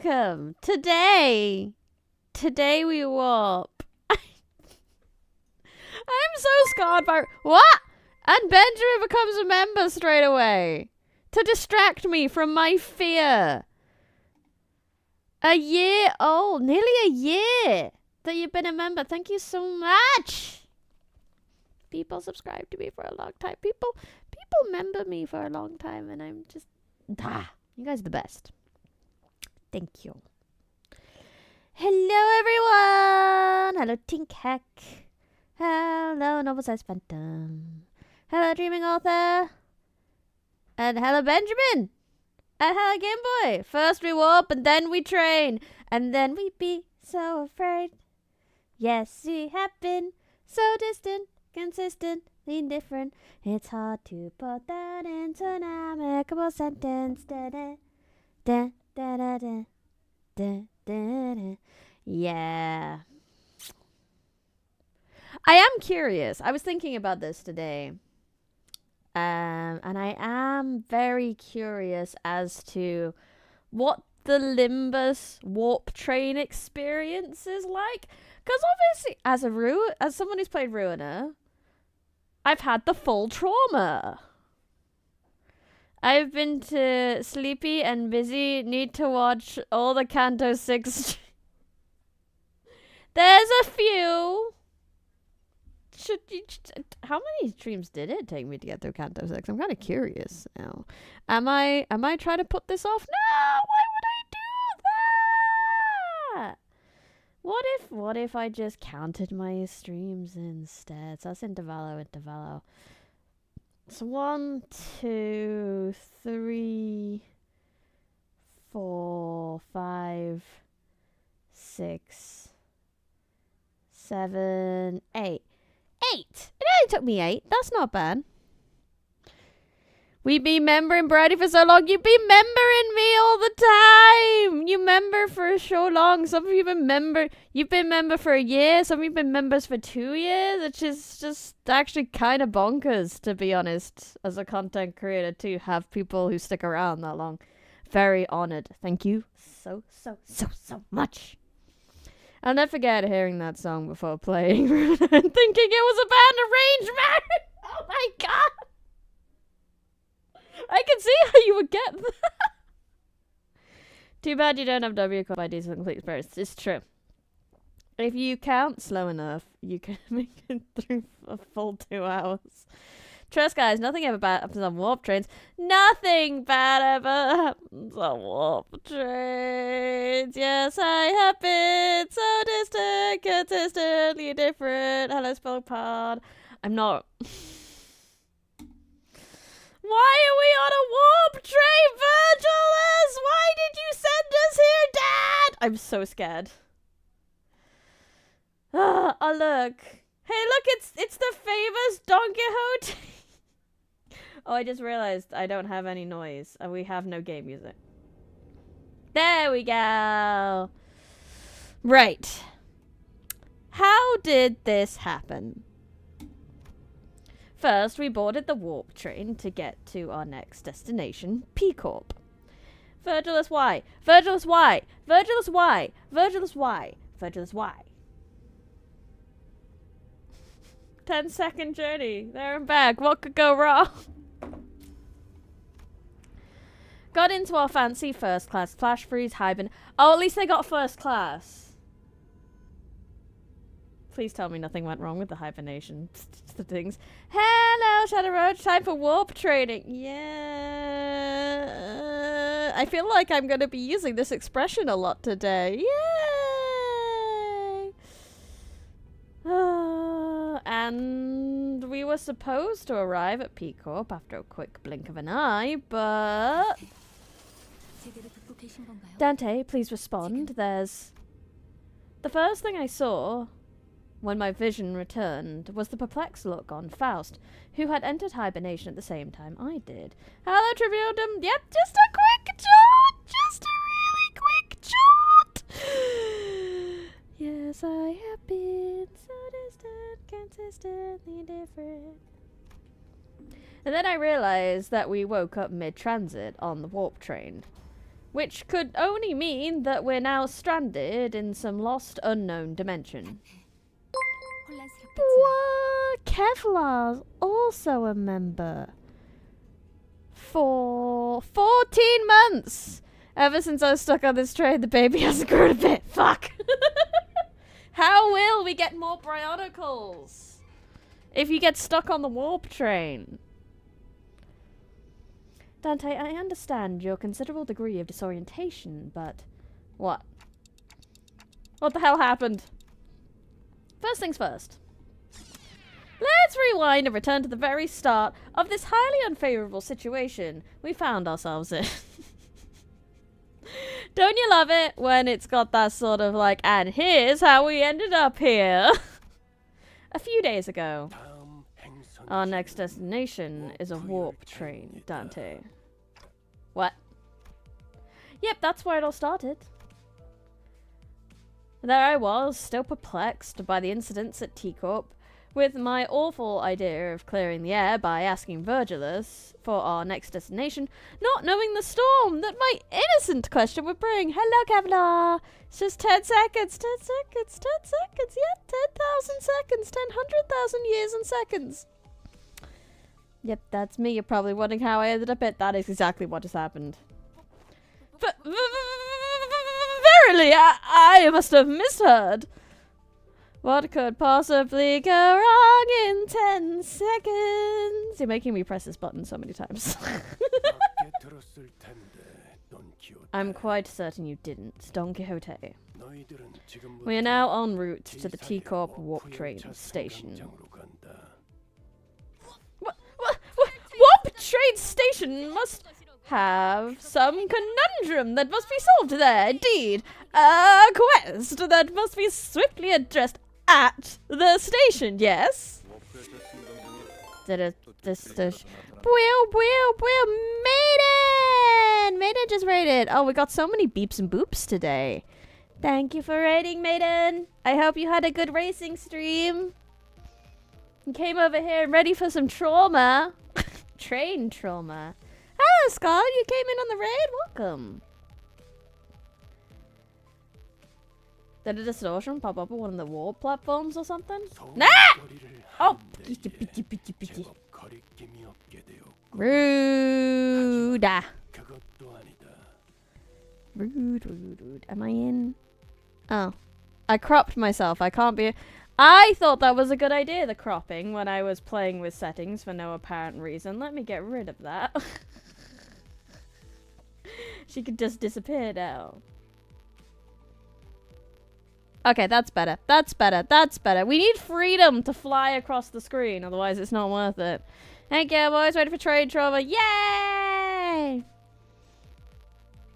welcome. Today we warp. I'm so scarred by what? And Benjamin becomes a member straight away to distract me from my fear. A year old, nearly a year that you've been a member. Thank you so much. People subscribe to me for a long time. People member me for a long time, and I'm just you guys are the best. Thank you. Hello everyone. Hello Tink Hack. Hello Noble Size Phantom. Hello Dreaming Author. And hello Benjamin. And hello Game Boy. First we warp and then we train. And then we be so afraid. Yes, we have been so distant, consistently different. It's hard to put that into an amicable sentence. Da, da, da, da, da, da, da, da, da. Yeah. I am curious. I was thinking about this today. And I am very curious as to what the Limbus warp train experience is like. Because obviously, as someone who's played Ruiner, I've had the full trauma. I've been to sleepy and busy, need to watch all the Canto 6. There's a few. How many streams did it take me to get through Canto 6? I'm kind of curious now. Am I trying to put this off? No! Why would I do that? What if I just counted my streams instead? So that's Intervallo. So 1, 2, 3, 4, 5, 6, 7, 8. 8! It only took me 8. That's not bad. We've been membering Brady for so long. You've been membering me all the time. You member for so long. Some of you you've been member for a year. Some of you have been members for 2 years. Which is just actually kind of bonkers, to be honest, as a content creator, to have people who stick around that long. Very honored. Thank you so much. I'll never forget hearing that song before playing and thinking it was a band arrangement. Oh my god. I can see how you would get that. Too bad you don't have W called by decent complete experience. It's true. If you count slow enough, you can make it through a full 2 hours. Trust guys, nothing ever bad happens on warp trains. Nothing bad ever happens on warp trains. Yes, I have been so distant, consistently different. Hello, Spellpod. I'm not. Why are we on a warp train, Virgilus? Why did you send us here, Dad? I'm so scared. Oh, look. Hey, look, it's the famous Don Quixote. Oh, I just realized I don't have any noise. And we have no game music. There we go. Right. How did this happen? First, we boarded the warp train to get to our next destination, P-Corp. Virgilus, why? Virgilus, why? Virgilus, why? Virgilus, why? Virgilus, why? 10-second journey. There and back. What could go wrong? Got into our fancy first class flash freeze hibern. Oh, at least they got first class. Please tell me nothing went wrong with the hibernation. The things. Hello, Shadow Roach. Time for warp training. Yeah. I feel like I'm going to be using this expression a lot today. Yay! And we were supposed to arrive at P-Corp after a quick blink of an eye, but... Dante, please respond. There's... The first thing I saw when my vision returned was the perplexed look on Faust, who had entered hibernation at the same time I did. Hello, Trivialdum. Yep, just a quick jaunt! Just a really quick jaunt! Yes, I have been so distant, consistently different. And then I realized that we woke up mid-transit on the warp train. Which could only mean that we're now stranded in some lost, unknown dimension. What? Kevlar's also a member. For 14 months! Ever since I was stuck on this train, the baby hasn't grown a bit. Fuck! How will we get more Brionicles? If you get stuck on the warp train. Dante, I understand your considerable degree of disorientation, but... What? What the hell happened? First things first. Let's rewind and return to the very start of this highly unfavorable situation we found ourselves in. Don't you love it when it's got that sort of like, and here's how we ended up here? A few days ago, our next destination is a warp train, Dante. What? Yep, that's where it all started. There I was, still perplexed by the incidents at T-Corp, with my awful idea of clearing the air by asking Virgilus for our next destination, not knowing the storm that my innocent question would bring. Hello, Kevlar. It's just 10 seconds, 10 seconds, 10 seconds. Yep, 10,000 seconds, 10,100,000 years and seconds. Yep, that's me. You're probably wondering how I ended up it. That is exactly what just happened. Verily, I must have misheard. What could possibly go wrong in 10 seconds? You're making me press this button so many times. I'm quite certain you didn't, Don Quixote. We are now en route to the T-Corp warp train station. Warp train station must have some conundrum that must be solved there, indeed. A quest that must be swiftly addressed at the station, yes? Maiden! Maiden just raided. Oh, we got so many beeps and boops today. Thank you for raiding, Maiden. I hope you had a good racing stream. You came over here ready for some trauma. Train trauma. Hello, Scott. You came in on the raid? Welcome. Did a distortion pop up on one of the warp platforms or something? Nah! Oh! Rude. Rude. Am I in? Oh. I cropped myself. I can't be... I thought that was a good idea, the cropping, when I was playing with settings for no apparent reason. Let me get rid of that. She could just disappear now. Okay, that's better. That's better. That's better. We need freedom to fly across the screen, otherwise it's not worth it. Thank you, boys. Ready for trade trauma. Yay!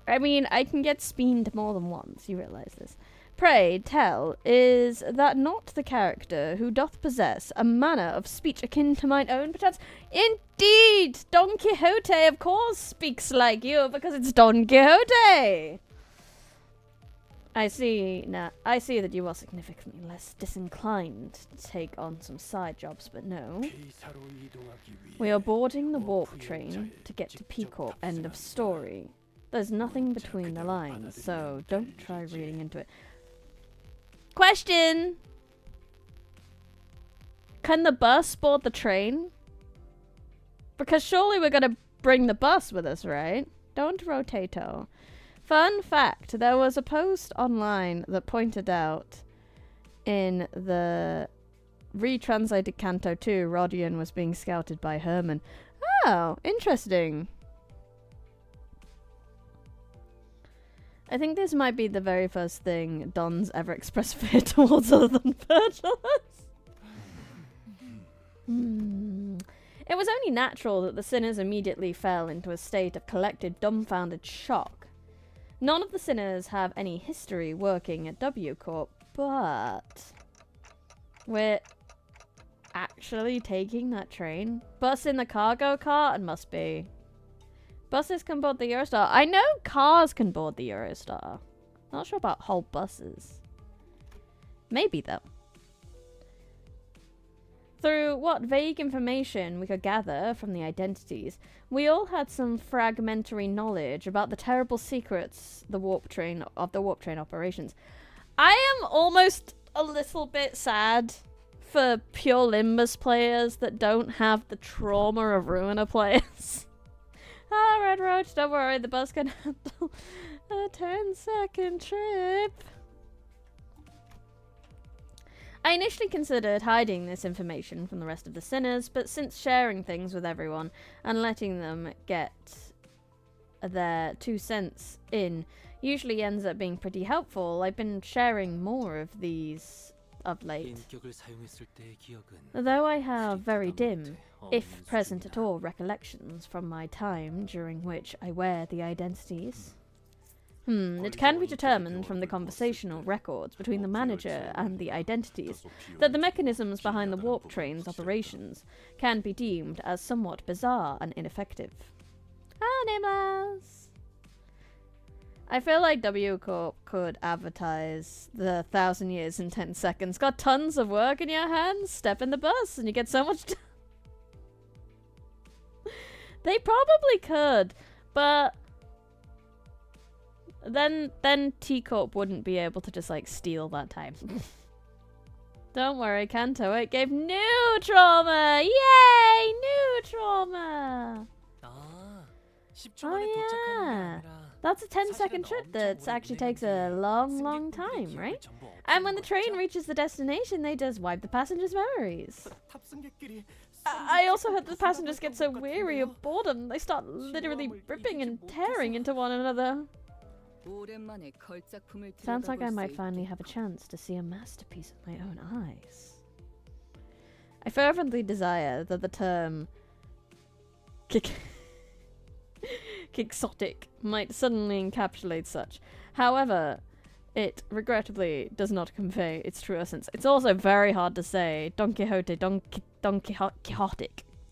I mean, I can get speened more than once. You realize this. Pray tell, is that not the character who doth possess a manner of speech akin to mine own, perchance? Indeed! Don Quixote, of course, speaks like you, because it's Don Quixote! I see that you are significantly less disinclined to take on some side jobs, but no. We are boarding the warp train to get to P-Corp, end of story. There's nothing between the lines, so don't try reading into it. Question! Can the bus board the train? Because surely we're gonna bring the bus with us, right? Don't rotato. Fun fact, there was a post online that pointed out in the retranslated Canto 2, Rodion was being scouted by Herman. Oh, interesting. I think this might be the very first thing Don's ever expressed fear towards other than Virgilus. It was only natural that the sinners immediately fell into a state of collective dumbfounded shock. None of the sinners have any history working at W Corp, but we're actually taking that train. Bus in the cargo car? It must be. Buses can board the Eurostar. I know cars can board the Eurostar. Not sure about whole buses. Maybe though. Through what vague information we could gather from the identities, we all had some fragmentary knowledge about the terrible secrets of the warp train operations. I am almost a little bit sad for pure Limbus players that don't have the trauma of Ruiner players. Ah, Red Roach, don't worry, the bus can handle a 10-second trip. I initially considered hiding this information from the rest of the sinners, but since sharing things with everyone and letting them get their 2 cents in usually ends up being pretty helpful, I've been sharing more of these of late. Though I have very dim, if present at all, recollections from my time during which I wear the identities. It can be determined from the conversational records between the manager and the identities that the mechanisms behind the warp train's operations can be deemed as somewhat bizarre and ineffective. Ah, Nameless! I feel like W Corp could advertise the 1,000 years in 10 seconds. Got tons of work in your hands, step in the bus and you get so much They probably could, but then T-Corp wouldn't be able to just, like, steal that time. Don't worry, Kanto, it gave new trauma! Yay! New trauma! Oh, yeah. That's a 10-second trip that actually takes a long time, right? And when the train reaches the destination, they just wipe the passengers' memories. I also heard the passengers get so weary of boredom, they start literally ripping and tearing into one another. Sounds like I might finally have a chance to see a masterpiece with my own eyes. I fervently desire that the term quixotic might suddenly encapsulate such. However, it regrettably does not convey its true essence. It's also very hard to say. Don Quixotic.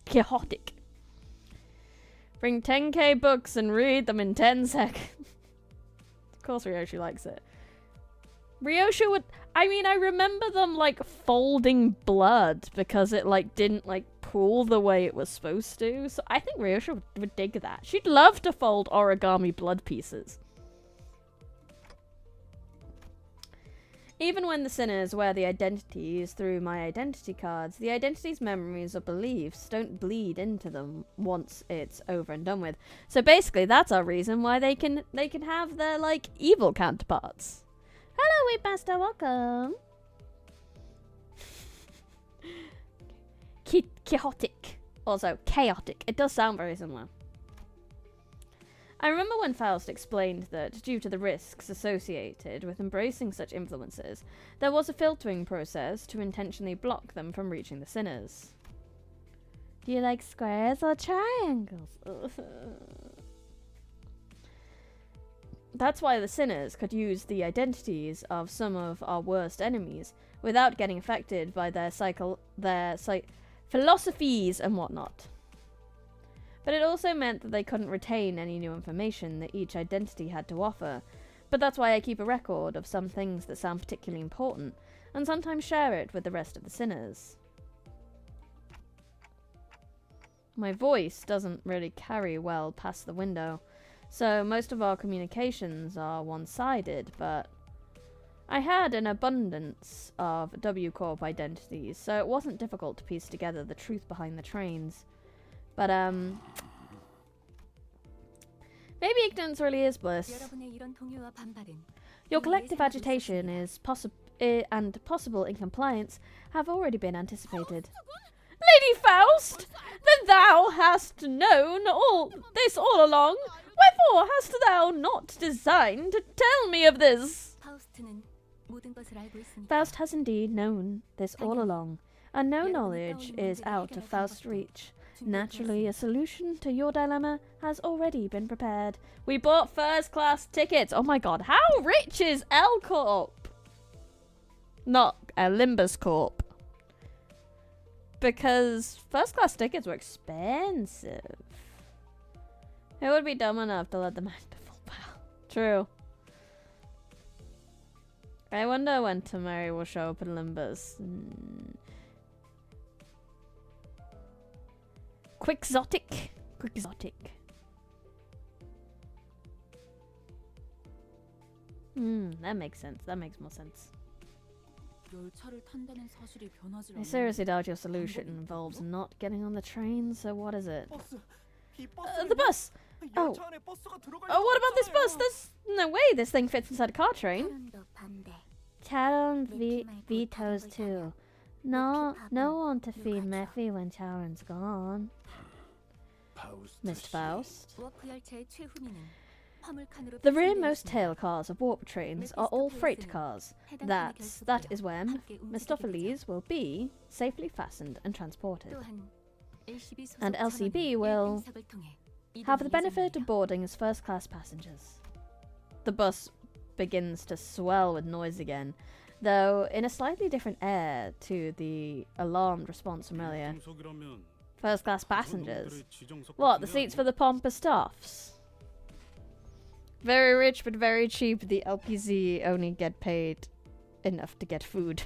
Quixotic. Bring 10k books and read them in 10 seconds. Of course Ryoshi likes it. Ryoshi would... I mean, I remember them, like, folding blood because it, like, didn't, like, pool the way it was supposed to. So I think Ryoshi would dig that. She'd love to fold origami blood pieces. Even when the sinners wear the identities through my identity cards, the identity's memories or beliefs don't bleed into them once it's over and done with. So basically, that's our reason why they can have their, like, evil counterparts. Hello, Wheat Master, welcome. Quixotic. Also, chaotic. It does sound very similar. I remember when Faust explained that, due to the risks associated with embracing such influences, there was a filtering process to intentionally block them from reaching the sinners. Do you like squares or triangles? That's why the sinners could use the identities of some of our worst enemies without getting affected by their philosophies and whatnot. But it also meant that they couldn't retain any new information that each identity had to offer. But that's why I keep a record of some things that sound particularly important, and sometimes share it with the rest of the sinners. My voice doesn't really carry well past the window, so most of our communications are one-sided, but I had an abundance of W Corp identities, so it wasn't difficult to piece together the truth behind the trains. But, maybe ignorance really is bliss. Your collective agitation is and possible incompliance have already been anticipated. Lady Faust! Then thou hast known all this all along? Wherefore hast thou not designed to tell me of this? Faust has indeed known this all along, and no knowledge is out of Faust's reach. Naturally, a solution to your dilemma has already been prepared. We bought first-class tickets. Oh my god, how rich is L Corp? Not Limbus Corp. Because first-class tickets were expensive. Who would be dumb enough to let them act a full pal? True. I wonder when Tamari will show up in Limbus. Quixotic. Quixotic. That makes sense. That makes more sense. I seriously doubt your solution involves not getting on the train, so what is it? The bus! Oh, what about this bus? There's no way this thing fits inside a car train. Charon vetoes too. No one to feed Mephi when Charon's gone. Mr. Faust. The rearmost tail cars of warp trains are all freight cars. That is when Mephistopheles will be safely fastened and transported. And LCB will have the benefit of boarding as first-class passengers. The bus begins to swell with noise again, though in a slightly different air to the alarmed response from earlier. First-class passengers? What, the seats for the pompous stuffs? Very rich but very cheap, the LPZ only get paid enough to get food.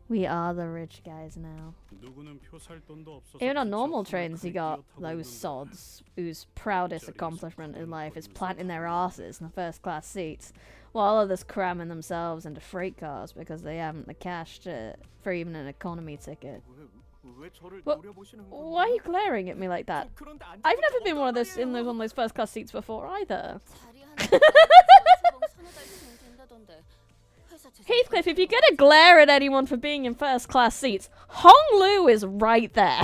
We are the rich guys now. Even on normal trains, you got those sods whose proudest accomplishment in life is planting their asses in the first class seats, while others cramming themselves into freight cars because they haven't the cash for even an economy ticket. Why are you glaring at me like that? I've never been one of those first class seats before either. Heathcliff, if you're gonna glare at anyone for being in first class seats, Hong Lu is right there.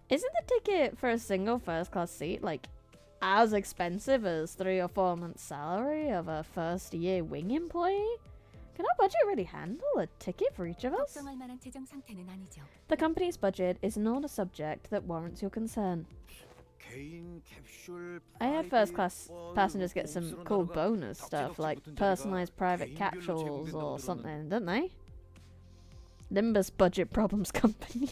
Isn't the ticket for a single first class seat like as expensive as 3 or 4 months' salary of a first year wing employee? Can our budget really handle a ticket for each of us? The company's budget is not a subject that warrants your concern. I heard first class passengers get some cool bonus stuff like personalized private capsules or something, don't they? Limbus Budget Problems Company.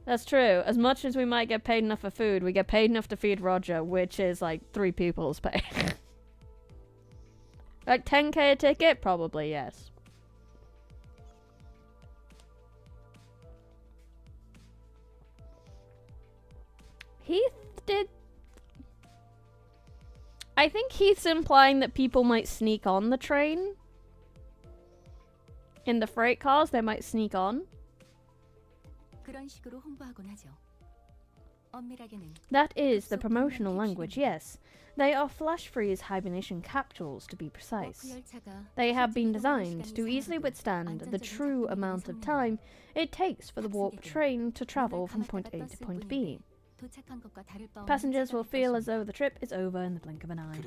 That's true. As much as we might get paid enough for food, we get paid enough to feed Roger, which is like 3 people's pay. Like 10k a ticket? Probably, yes. I think Heath's implying that people might sneak on the train. In the freight cars, they might sneak on. That is the promotional language, yes. They are flash freeze hibernation capsules, to be precise. They have been designed to easily withstand the true amount of time it takes for the warp train to travel from point A to point B. Passengers will feel as though the trip is over in the blink of an eye.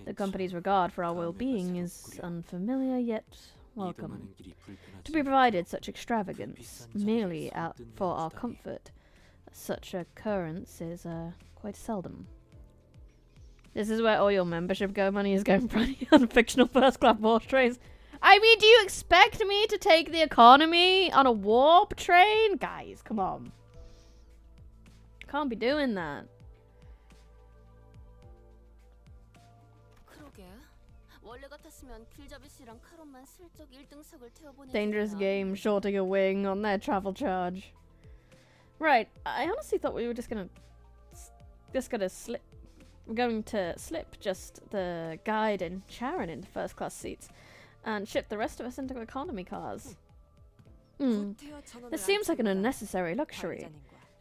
The company's regard for our well-being is unfamiliar yet welcome. To be provided such extravagance merely for our comfort, such occurrence is quite seldom. This is where all your membership go money is going on fictional first-class warp trains. I mean, do you expect me to take the economy on a warp train? Guys, come on. Can't be doing that. Dangerous game, shorting a wing on their travel charge. Right, I honestly thought we were just gonna slip. We're going to slip just the guide and Sharon into first class seats and ship the rest of us into economy cars. This seems like an unnecessary luxury.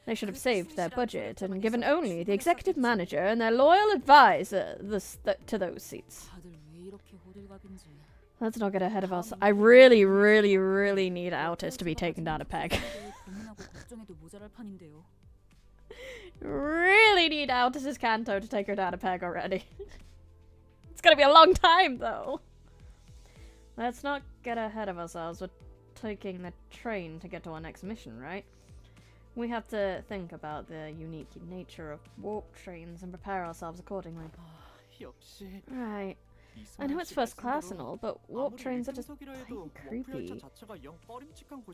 They should have saved their budget and given only the executive manager and their loyal advisor to those seats. Let's not get ahead of us. I really, really, really need Altus to be taken down a peg. Really need Altus's Kanto to take her down a peg already. It's gonna be a long time, though. Let's not get ahead of ourselves. We're taking the train to get to our next mission, right? We have to think about the unique nature of warp trains and prepare ourselves accordingly. Right. I know it's first class and all, but warp trains are just plain creepy.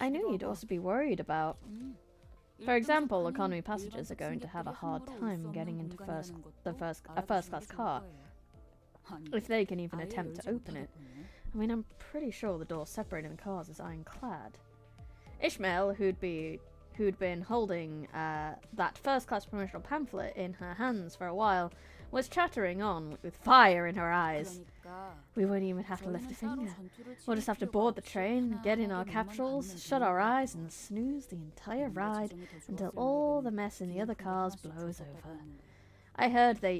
I knew you'd also be worried about For example, economy passengers are going to have a hard time getting into a first-class car, if they can even attempt to open it. I mean, I'm pretty sure the door separating the cars is ironclad. Ishmael, who'd been holding that first-class promotional pamphlet in her hands for a while, was chattering on with fire in her eyes. We won't even have to lift a finger. We'll just have to board the train, get in our capsules, shut our eyes, and snooze the entire ride until all the mess in the other cars blows over. I heard they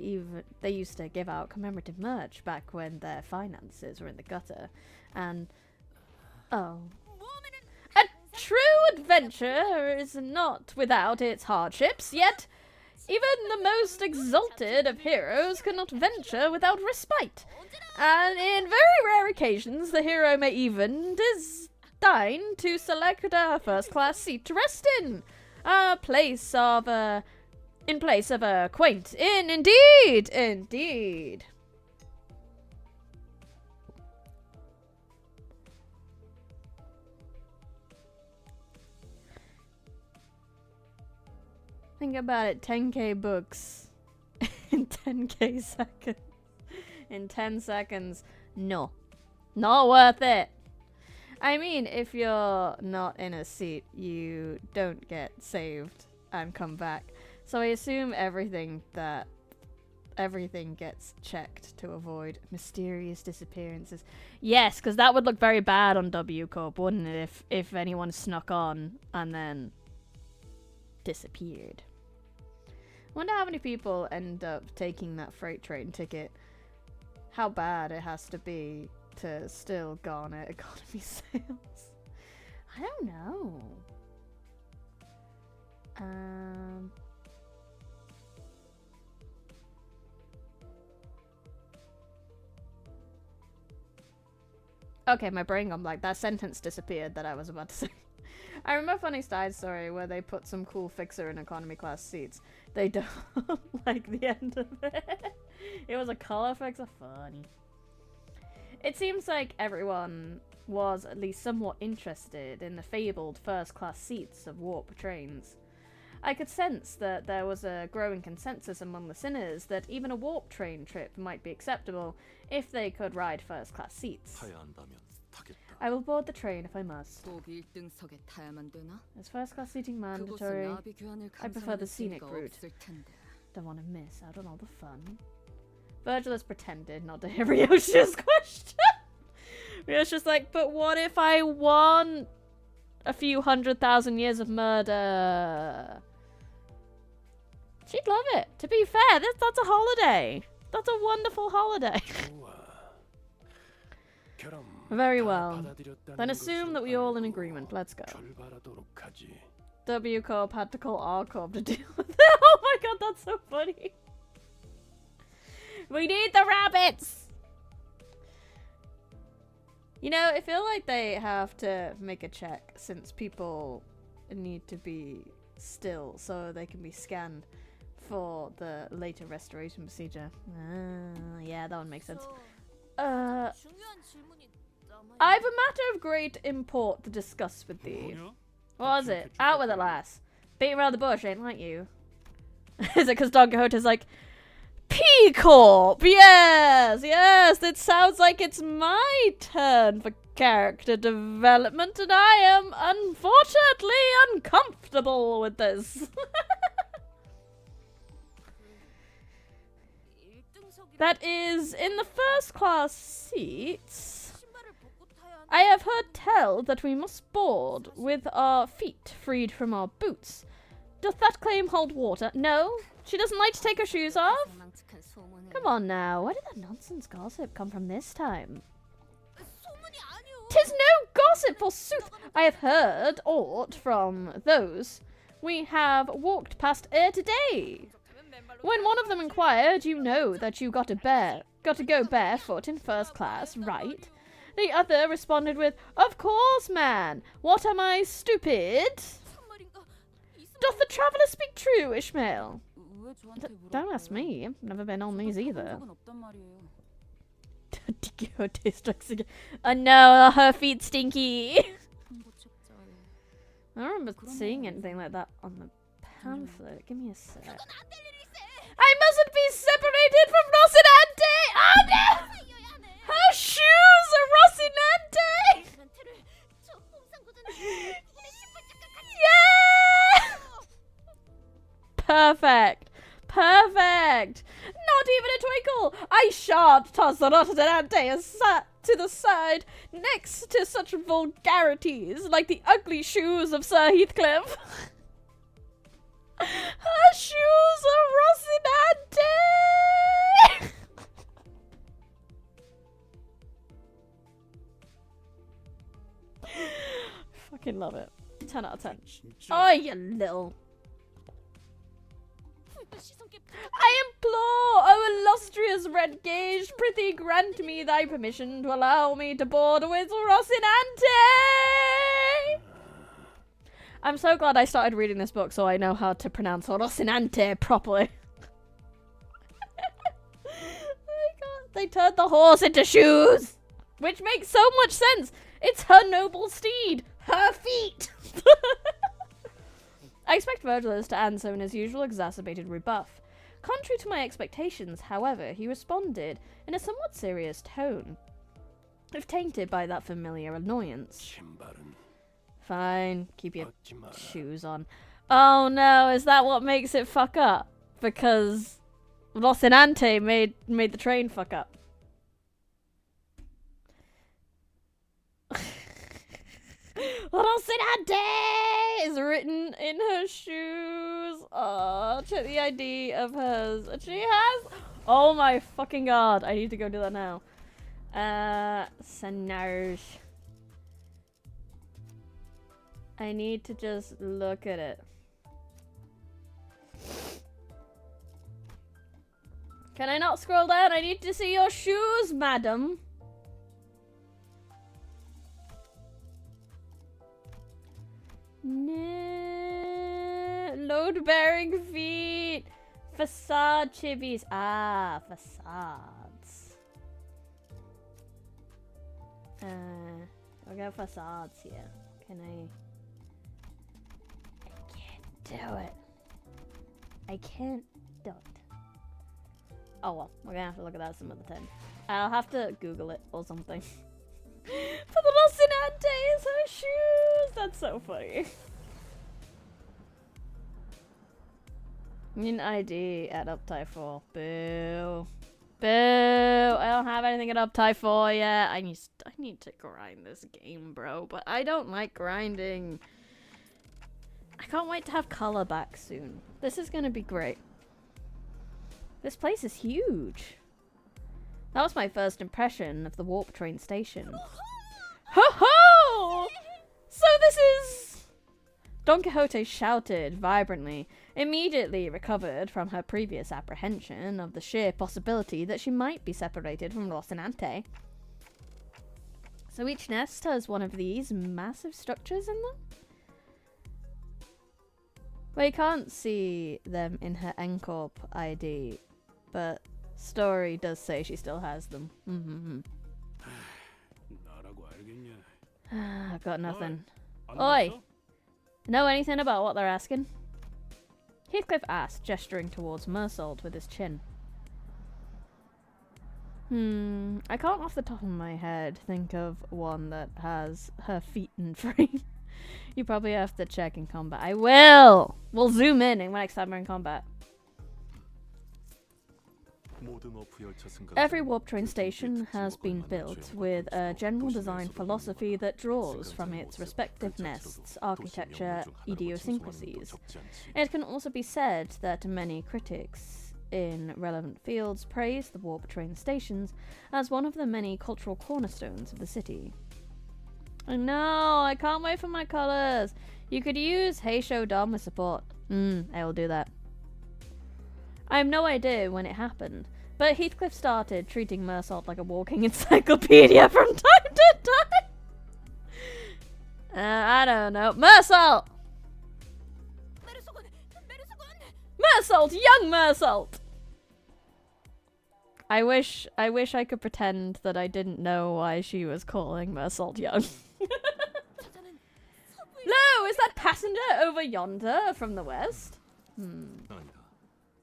used to give out commemorative merch back when their finances were in the gutter, and a true adventure is not without its hardships, yet even the most exalted of heroes cannot venture without respite, and in very rare occasions the hero may even deign to select a first-class seat to rest in place of a quaint inn. Indeed. Think about it, 10k books in 10k seconds. In 10 seconds. No. Not worth it. I mean, if you're not in a seat, you don't get saved and come back. So I assume everything gets checked to avoid mysterious disappearances. Yes, because that would look very bad on W Corp, wouldn't it, if anyone snuck on and then disappeared. Wonder how many people end up taking that freight train ticket. How bad it has to be to still garner economy sales. I don't know. Okay, my brain gone blank. That sentence disappeared that I was about to say. I remember a funny side story where they put some cool fixer in economy class seats. They don't like the end of it. It was a color fixer. Funny. It seems like everyone was at least somewhat interested in the fabled first-class seats of warp trains. I could sense that there was a growing consensus among the sinners that even a warp train trip might be acceptable if they could ride first-class seats. I will board the train if I must. Is first-class seating mandatory? I prefer the scenic route. Don't want to miss out on all the fun. Virgil has pretended not to hear Ryoshi's question. Ryoshi's like, but what if I want a few 100,000 years of murder? She'd love it. To be fair, that's a holiday. That's a wonderful holiday. Very well. Then assume that we're all in agreement. Let's go. W Corp had to call R Corp to deal with it. Oh my god, that's so funny. We need the rabbits! You know, I feel like they have to make a check since people need to be still so they can be scanned for the later restoration procedure. Yeah, that one makes sense. I've a matter of great import to discuss with thee. What is it? Out with it, lass. Beating around the bush ain't like you. Is it because Don Quixote's like, P-Corp! Yes! Yes! It sounds like it's my turn for character development, and I am unfortunately uncomfortable with this. That is, in the first class seats, I have heard tell that we must board with our feet freed from our boots. Doth that claim hold water? No? She doesn't like to take her shoes off? Come on now, where did that nonsense gossip come from this time? 'Tis no gossip, forsooth! I have heard aught from those we have walked past ere today. When one of them inquired, you know that you got to go barefoot in first class, right? The other responded with, of course, man! What am I, stupid? Doth the traveller speak true, Ishmael? Don't ask me. I've never been on these either. Oh no, her feet stinky. I don't remember seeing anything like that on the pamphlet. Give me a sec. I mustn't be separated from Rocinante! Oh no! Her shoes are Rocinante! Yeah! Perfect. Perfect. Not even a twinkle. I shan't toss the Rocinante to the side next to such vulgarities like the ugly shoes of Sir Heathcliff. Her shoes are Rocinante! Fucking love it. 10 out of 10. Oh, you little. I implore, O illustrious red gauge, prithee grant me thy permission to allow me to board with Rocinante! I'm so glad I started reading this book so I know how to pronounce Rocinante properly. Oh my god. They turned the horse into shoes! Which makes so much sense! It's her noble steed! Her feet! I expect Virgil to answer in his usual exacerbated rebuff. Contrary to my expectations, however, he responded in a somewhat serious tone, if tainted by that familiar annoyance. Fine, keep your shoes on. Oh no, is that what makes it fuck up? Because Rocinante made the train fuck up. Rocinante is written in her shoes. Oh, check the ID of hers. She has. Oh my fucking god! I need to go do that now. Sanarge. I need to just look at it. Can I not scroll down? I need to see your shoes, madam. No, load-bearing feet, facade chibis. Ah, facades. I'll go facades here. Can I can't do it. I can't do it. Oh well, we're gonna have to look at that some other time. I'll have to Google it or something. For the Rocinante is her shoes! That's so funny. Need an ID at Uptie 4. Boo. Boo! I don't have anything at Uptie 4 yet. I need to grind this game, bro. But I don't like grinding. I can't wait to have color back soon. This is gonna be great. This place is huge. That was my first impression of the warp train station. Ho ho! So this is... Don Quixote shouted vibrantly, immediately recovered from her previous apprehension of the sheer possibility that she might be separated from Rocinante. So each nest has one of these massive structures in them? Well, you can't see them in her NCorp ID, but story does say she still has them. I've got nothing. Oi! Know anything about what they're asking? Heathcliff asked, gesturing towards Mersault with his chin. I can't off the top of my head think of one that has her feet in frame. You probably have to check in combat. I will! We'll zoom in when next time we're in combat. Every warp train station has been built with a general design philosophy that draws from its respective nests, architecture, idiosyncrasies. It can also be said that many critics in relevant fields praise the warp train stations as one of the many cultural cornerstones of the city. I know, I can't wait for my colours. You could use Hey Show Dom as support. I will do that. I have no idea when it happened, but Heathcliff started treating Mersault like a walking encyclopedia from time to time. I don't know. Mersault! Mersault! Young Mersault! I wish I could pretend that I didn't know why she was calling Mersault young. Lo, is that passenger over yonder from the west?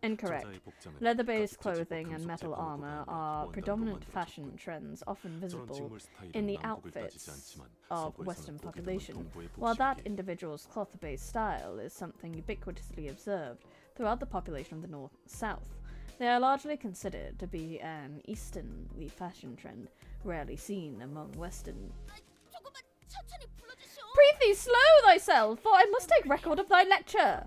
Incorrect. Leather-based clothing and metal armor are predominant fashion trends often visible in the outfits of Western population, while that individual's cloth-based style is something ubiquitously observed throughout the population of the North and South. They are largely considered to be an Easternly fashion trend, rarely seen among Western. Breathe thee slow thyself, for I must take record of thy lecture.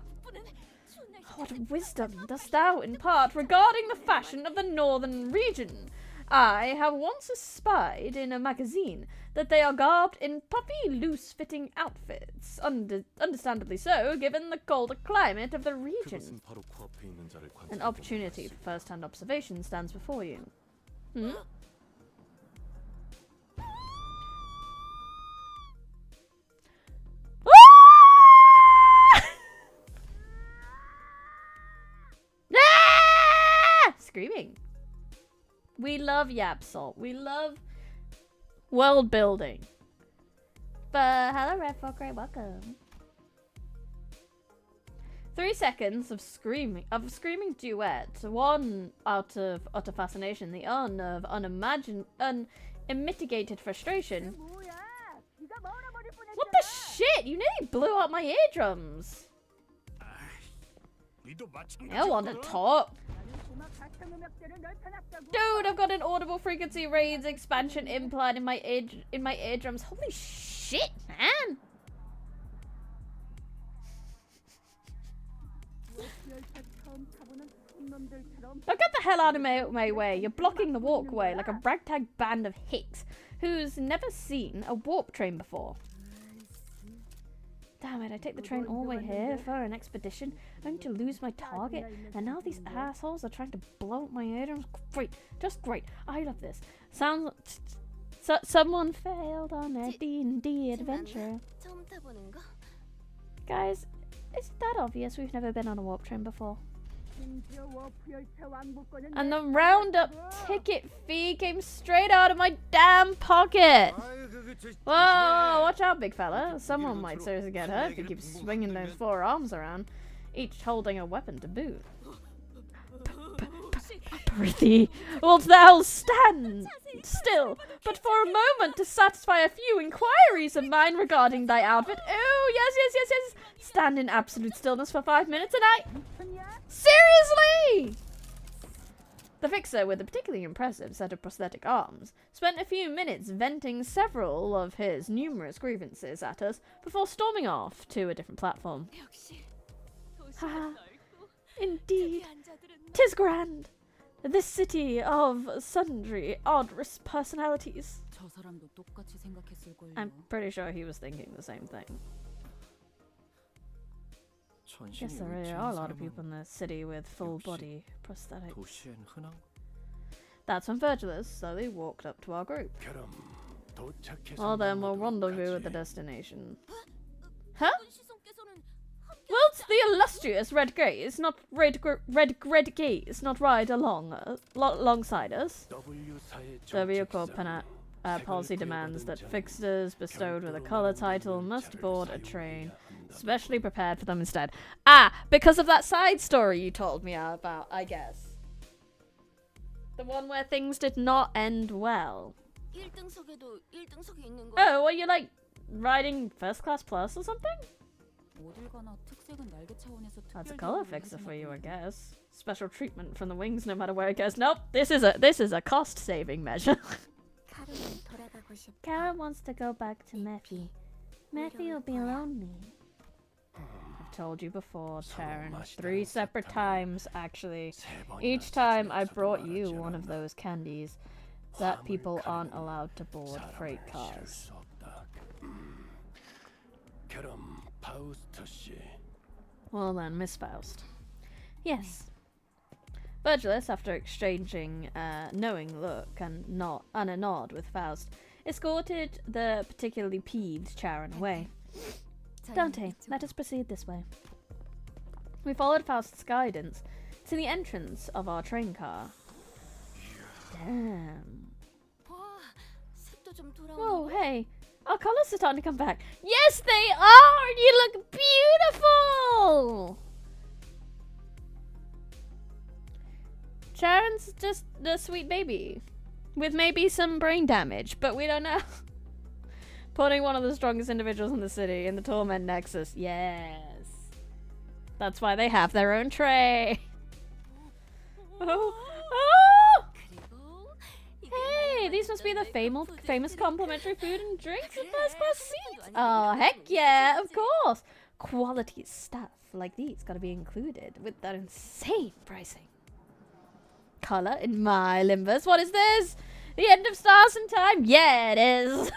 What wisdom dost thou impart regarding the fashion of the northern region? I have once espied in a magazine that they are garbed in puffy, loose-fitting outfits. Understandably so, given the colder climate of the region. An opportunity for first-hand observation stands before you. Screaming. We love Yapsalt. We love world building. But hello, Red Folk, great welcome. 3 seconds of screaming duet. One out of utter fascination, the of unmitigated frustration. What the shit? You nearly blew out my eardrums. I want to talk. Dude, I've got an audible frequency range expansion implant in my eardrums. Holy shit, man! Now get the hell out of my way. You're blocking the walkway like a ragtag band of hicks who's never seen a warp train before. Damn it, I take the train all the way here for an expedition, only to lose my target, and now these assholes are trying to blow up my eardrums. Great, just great. I love this. Sounds... someone failed on a D&D adventure. Guys, is that obvious we've never been on a warp train before? And the roundup ticket fee came straight out of my damn pocket! Whoa, watch out, big fella. Someone might seriously get hurt if you keep swinging those 4 arms around, each holding a weapon to boot. Prithee, wilt thou stand still, but for a moment to satisfy a few inquiries of mine regarding thy outfit? Oh, yes. Stand in absolute stillness for 5 minutes and I... Seriously! The fixer, with a particularly impressive set of prosthetic arms, spent a few minutes venting several of his numerous grievances at us before storming off to a different platform. Ha! Indeed, 'tis grand! This city of sundry odd personalities. I'm pretty sure he was thinking the same thing. Yes, there really are a lot of people in the city with full body prosthetics. That's when Virgilus slowly walked up to our group. Well then, we'll rendezvous at the destination. Huh? Well, it's the illustrious Red Gaze, not Red Gaze, not ride alongside us. W Corp policy demands that fixers bestowed with a color title must board a train specially prepared for them instead. Ah, because of that side story you told me about, I guess. The one where things did not end well. Oh, were you like riding first class plus or something? That's a color fixer for you, I guess. Special treatment from the wings no matter where it goes. Nope, this is a cost saving measure. Karen wants to go back to Mephi. Mephi will be lonely. I've told you before, Charon. 3 separate times, actually. Each time I brought you one of those candies that people aren't allowed to board freight cars. Well then, Miss Faust. Yes. Virgilus, after exchanging a knowing look and a nod with Faust, escorted the particularly peeved Charon away. Dante, let us proceed this way. We followed Faust's guidance to the entrance of our train car. Damn. Oh, hey, Our colours are starting to come back. Yes, they are! You look beautiful! Sharon's just a sweet baby. With maybe some brain damage, but we don't know. Putting one of the strongest individuals in the city in the Torment Nexus. Yes. That's why they have their own tray. Oh! Oh! Hey, these must be the famous complimentary food and drinks in first class seats. Oh, heck yeah, of course. Quality stuff like these gotta be included with that insane pricing. Color in my Limbus. What is this? The end of stars and time? Yeah, it is.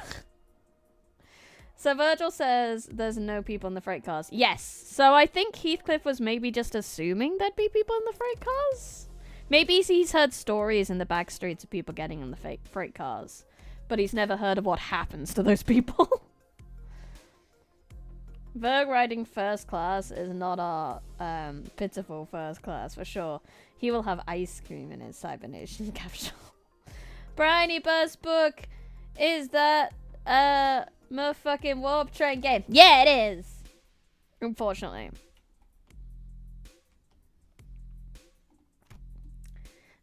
So Virgil says there's no people in the freight cars. Yes. So I think Heathcliff was maybe just assuming there'd be people in the freight cars. Maybe he's heard stories in the back streets of people getting in the freight cars, but he's never heard of what happens to those people. Verg riding first class is not our pitiful first class for sure. He will have ice cream in his hibernation capsule. Briny Burst book, is that motherfucking warp train game? Yeah, it is. Unfortunately.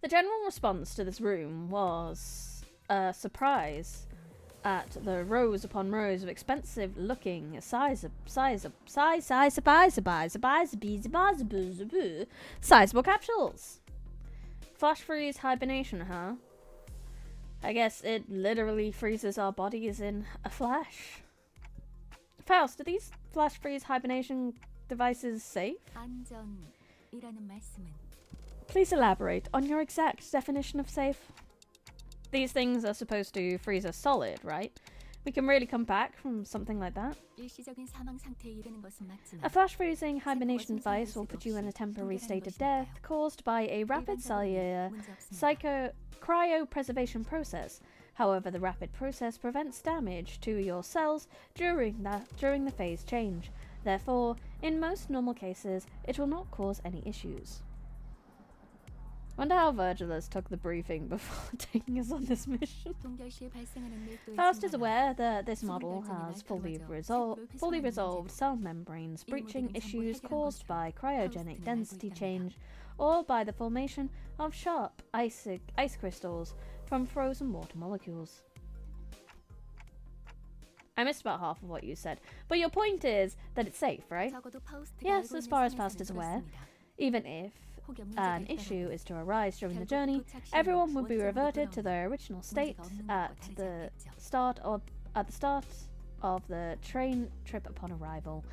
The general response to this room was surprise at the rows upon rows of expensive looking sizable capsules. Flash freeze hibernation, huh? I guess it literally freezes our bodies in a flash. Faust, are these flash freeze hibernation devices safe? Please elaborate on your exact definition of safe. These things are supposed to freeze us solid, right? We can really come back from something like that. A flash freezing hibernation device will put you in a temporary state of death caused by a rapid cellular cryopreservation process. However, the rapid process prevents damage to your cells during the phase change. Therefore, in most normal cases, it will not cause any issues. Wonder how Virgilus took the briefing before taking us on this mission. Faust is aware that this model has fully resolved cell membranes breaching issues caused by cryogenic density change or by the formation of sharp ice crystals from frozen water molecules. I missed about half of what you said, but your point is that it's safe, right? Yes, as far as Faust is aware. Even if an issue is to arise during the journey, everyone will be reverted to their original state at the start of the train trip upon arrival.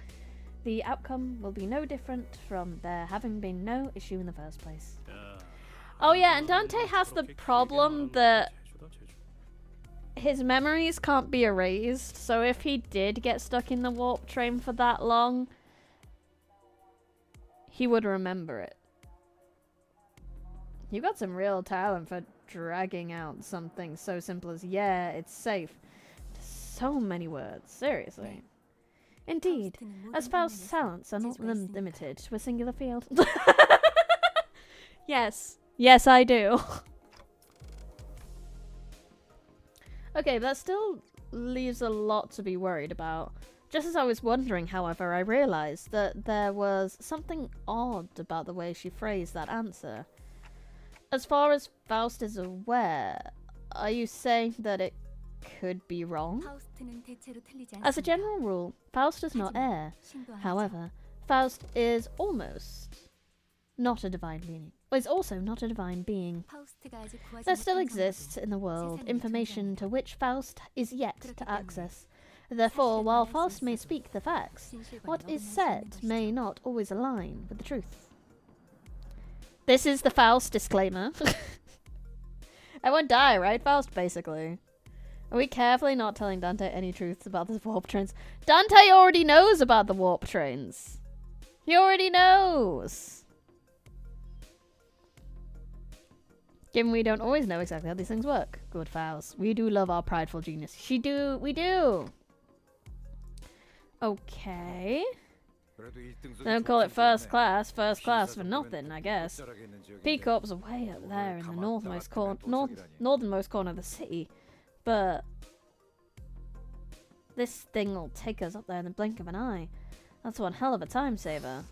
The outcome will be no different from there having been no issue in the first place. Oh yeah, and Dante has the problem that his memories can't be erased, so if he did get stuck in the warp train for that long, he would remember it. You got some real talent for dragging out something so simple as, yeah, it's safe. So many words, seriously. Indeed, as Faust's talents are not limited to a singular field. Yes. Yes, I do. Okay, that still leaves a lot to be worried about. Just as I was wondering, however, I realised that there was something odd about the way she phrased that answer. As far as Faust is aware, are you saying that it could be wrong? As a general rule, Faust does not err. However, Faust is almost not a divine being. Is also not a divine being. There still exists in the world information to which Faust is yet to access. Therefore, while Faust may speak the facts, what is said may not always align with the truth. This is the Faust disclaimer. I won't die, right, Faust, basically? Are we carefully not telling Dante any truths about the warp trains? Dante already knows about the warp trains. He already knows. Given we don't always know exactly how these things work. Good Faust. We do love our prideful genius. We do. Okay. Don't call it first class for nothing, I guess. P-Corps are way up there in the northernmost corner of the city, but This thing will take us up there in the blink of an eye. That's one hell of a time saver.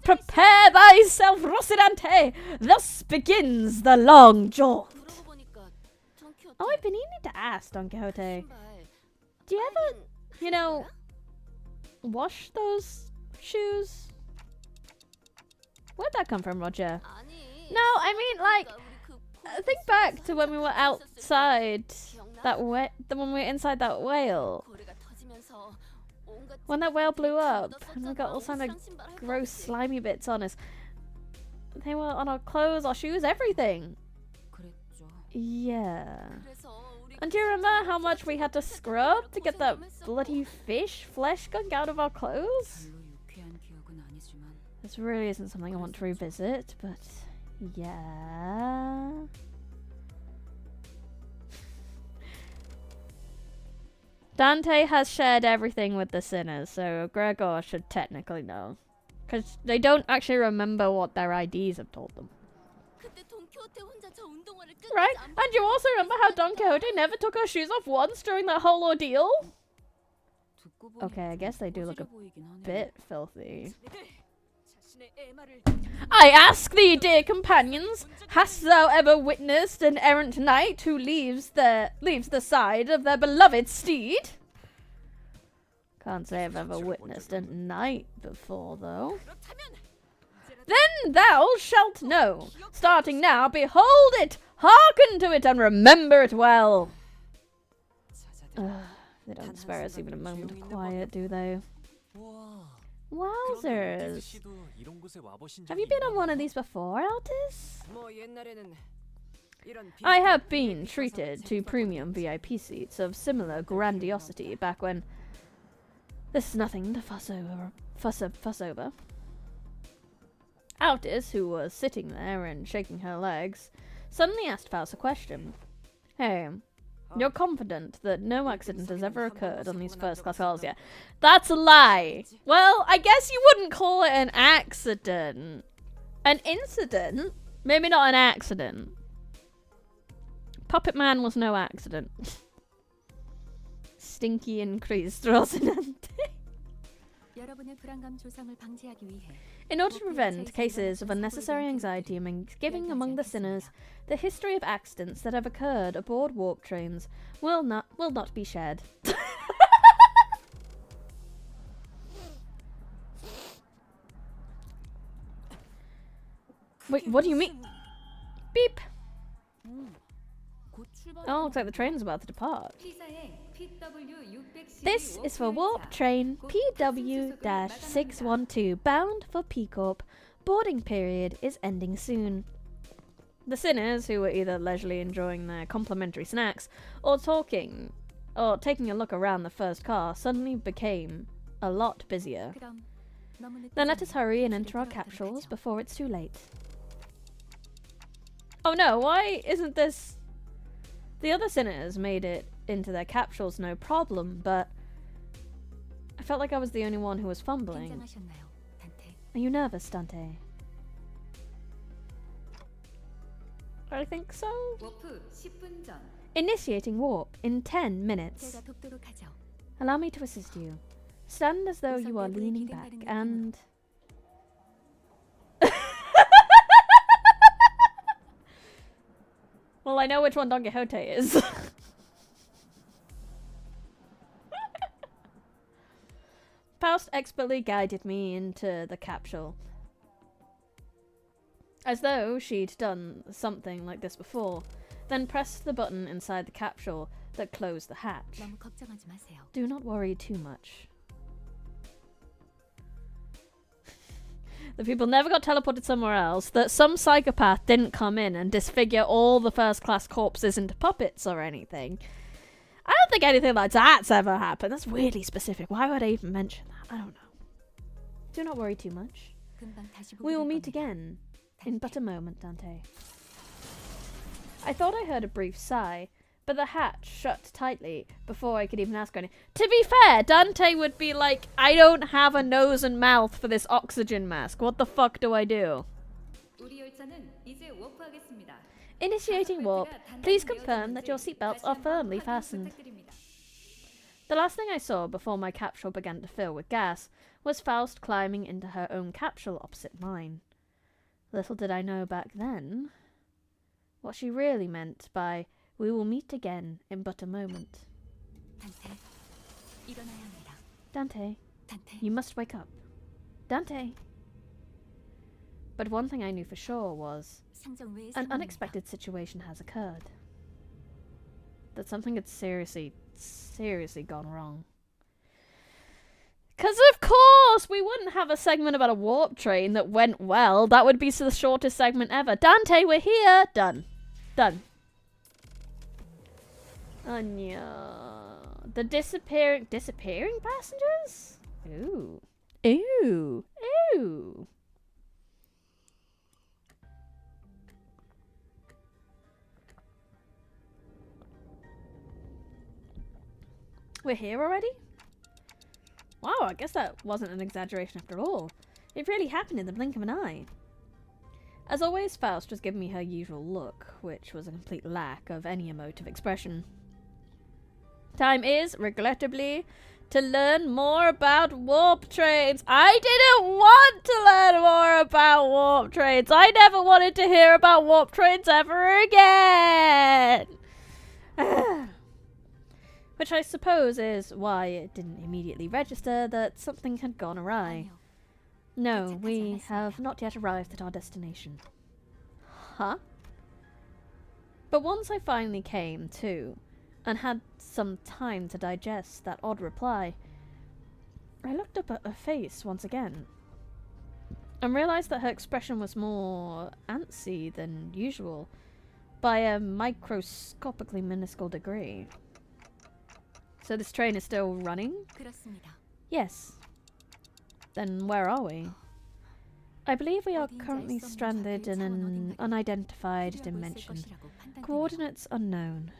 Prepare thyself, Rocinante! Thus begins the long jaunt. Oh, I've been needing to ask Don Quixote. Do you ever, you know, wash those shoes? Where'd that come from, Roger? No, I mean, like, think back to when we were outside when we were inside that whale. When that whale blew up, and we got all kind of gross, slimy bits on us. They were on our clothes, our shoes, everything. Yeah. And do you remember how much we had to scrub to get that bloody fish flesh gunk out of our clothes? This really isn't something I want to revisit, but yeah. Dante has shared everything with the sinners, so Gregor should technically know. Because they don't actually remember what their IDs have told them. Right? And you also remember how Don Quixote never took her shoes off once during that whole ordeal? Okay, I guess they do look a bit filthy. I ask thee, dear companions, hast thou ever witnessed an errant knight who leaves the side of their beloved steed? Can't say I've ever witnessed a knight before, though. Then thou shalt know. Starting now, behold it, hearken to it, and remember it well. They don't spare us even a moment of quiet, do they? Wowzers! Have you been on one of these before, Altis? I have been treated to premium VIP seats of similar grandiosity back when... This is nothing to fuss over. Altis, who was sitting there and shaking her legs, suddenly asked Faust a question. Hey, you're confident that no accident has ever occurred on these first-class cars yet? That's a lie! Well, I guess you wouldn't call it an accident. An incident? Maybe not an accident. Puppet Man was no accident. Stinky increased Rosinante. In order to prevent cases of unnecessary anxiety and misgiving among the sinners, the history of accidents that have occurred aboard warp trains will not be shared. Wait, what do you mean? Beep. Oh, looks like the train's about to depart. This is for Warp Train PW-612, bound for P-Corp. Boarding period is ending soon. The sinners, who were either leisurely enjoying their complimentary snacks or taking a look around the first car, suddenly became a lot busier. Then let us hurry and enter our capsules before it's too late. Oh no, why isn't this... The other sinners made it into their capsules no problem, but I felt like I was the only one who was fumbling. Are you nervous, Dante? I think so. Initiating warp in 10 minutes. Allow me to assist you. Stand as though you are leaning back and... Well, I know which one Don Quixote is. Faust expertly guided me into the capsule. As though she'd done something like this before, then pressed the button inside the capsule that closed the hatch. Do not worry too much. The people never got teleported somewhere else, that some psychopath didn't come in and disfigure all the first-class corpses into puppets or anything. I don't think anything like that's ever happened. That's weirdly specific. Why would I even mention that? I don't know. Do not worry too much. We will meet again in but a moment, Dante. I thought I heard a brief sigh, but the hatch shut tightly before I could even ask anything. To be fair, Dante would be like, I don't have a nose and mouth for this oxygen mask. What the fuck do I do? Initiating warp. Please confirm that your seatbelts are firmly fastened. The last thing I saw before my capsule began to fill with gas was Faust climbing into her own capsule opposite mine. Little did I know back then what she really meant by "we will meet again in but a moment." Dante, you must wake up. Dante. But one thing I knew for sure was an unexpected situation has occurred. That something had seriously gone wrong. Because of course we wouldn't have a segment about a warp train that went well. That would be the shortest segment ever. Dante, we're here. Done. Anya. The disappearing passengers? Ooh. We're here already? Wow, I guess that wasn't an exaggeration after all. It really happened in the blink of an eye. As always, Faust was giving me her usual look, which was a complete lack of any emotive expression. Time is, regrettably, to learn more about warp trains. I didn't want to learn more about warp trains. I never wanted to hear about warp trains ever again. Which I suppose is why it didn't immediately register that something had gone awry. No, we have not yet arrived at our destination. Huh? But once I finally came to, and had some time to digest that odd reply, I looked up at her face once again, and realised that her expression was more antsy than usual, by a microscopically minuscule degree. So this train is still running? Yes. Then where are we? I believe we are currently stranded in an unidentified dimension. Coordinates unknown.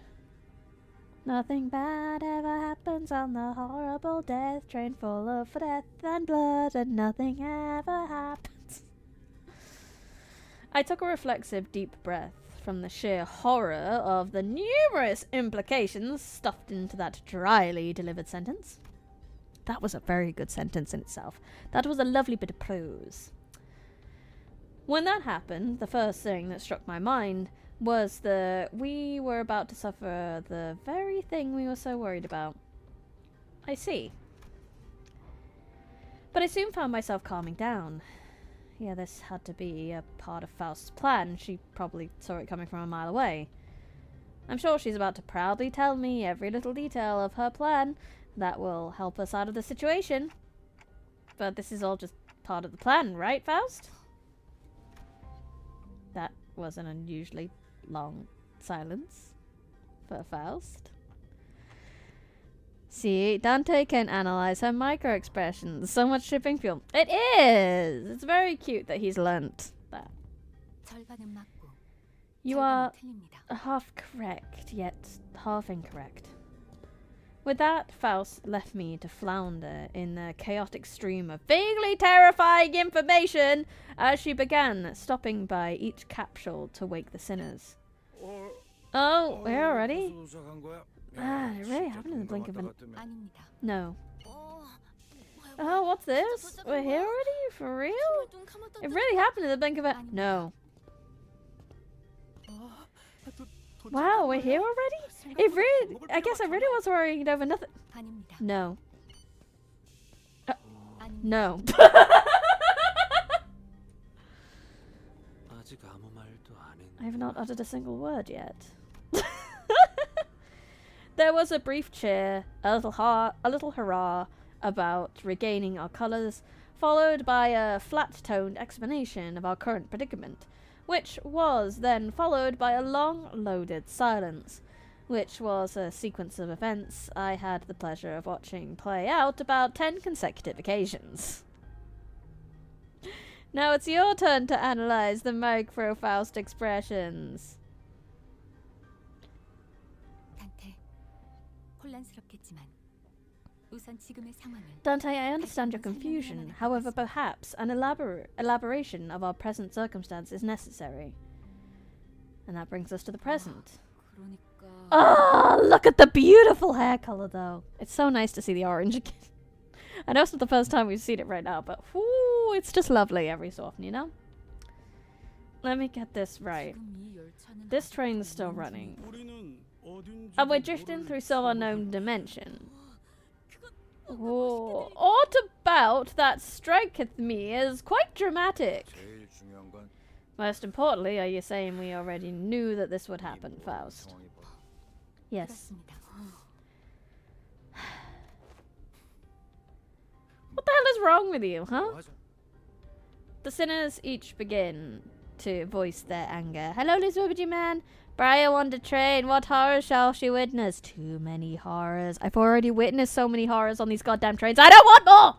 Nothing bad ever happens on the horrible death train full of death and blood, and nothing ever happens. I took a reflexive deep breath from the sheer horror of the numerous implications stuffed into that dryly delivered sentence. That was a very good sentence in itself. That was a lovely bit of prose. When that happened, the first thing that struck my mind was that we were about to suffer the very thing we were so worried about. I see. But I soon found myself calming down. Yeah, this had to be a part of Faust's plan. She probably saw it coming from a mile away. I'm sure she's about to proudly tell me every little detail of her plan that will help us out of the situation. But this is all just part of the plan, right, Faust? That was an unusually long silence for Faust. See, Dante can analyze her micro-expressions. So much shipping fuel. It is! It's very cute that he's learnt that. You are half correct, yet half incorrect. With that, Faust left me to flounder in the chaotic stream of vaguely terrifying information as she began stopping by each capsule to wake the sinners. Oh, we're already? It really happened in the blink of an... No. Oh, what's this? We're here already? For real? It really happened in the blink of a... No. Wow, we're here already? It really... I guess I really was worrying over nothing. No. No. I have not uttered a single word yet. There was a brief cheer, a little hurrah about regaining our colours, followed by a flat-toned explanation of our current predicament, which was then followed by a long, loaded silence, which was a sequence of events I had the pleasure of watching play out about 10 consecutive occasions. Now it's your turn to analyse the micro-Faust expressions. Dante, I understand your confusion. However, perhaps an elaboration of our present circumstance is necessary. And that brings us to the present. Oh, look at the beautiful hair color, though. It's so nice to see the orange again. I know it's not the first time we've seen it right now, but whoo, it's just lovely every so often, you know? Let me get this right. This train's still running. And we're drifting through some unknown dimension. Oh, aught about that striketh me as quite dramatic. Most importantly, are you saying we already knew that this would happen, Faust? Yes. What the hell is wrong with you, huh? The sinners each begin to voice their anger. Hello, Liz man. Briar on the train. What horror shall she witness? Too many horrors. I've already witnessed so many horrors on these goddamn trains. I don't want more!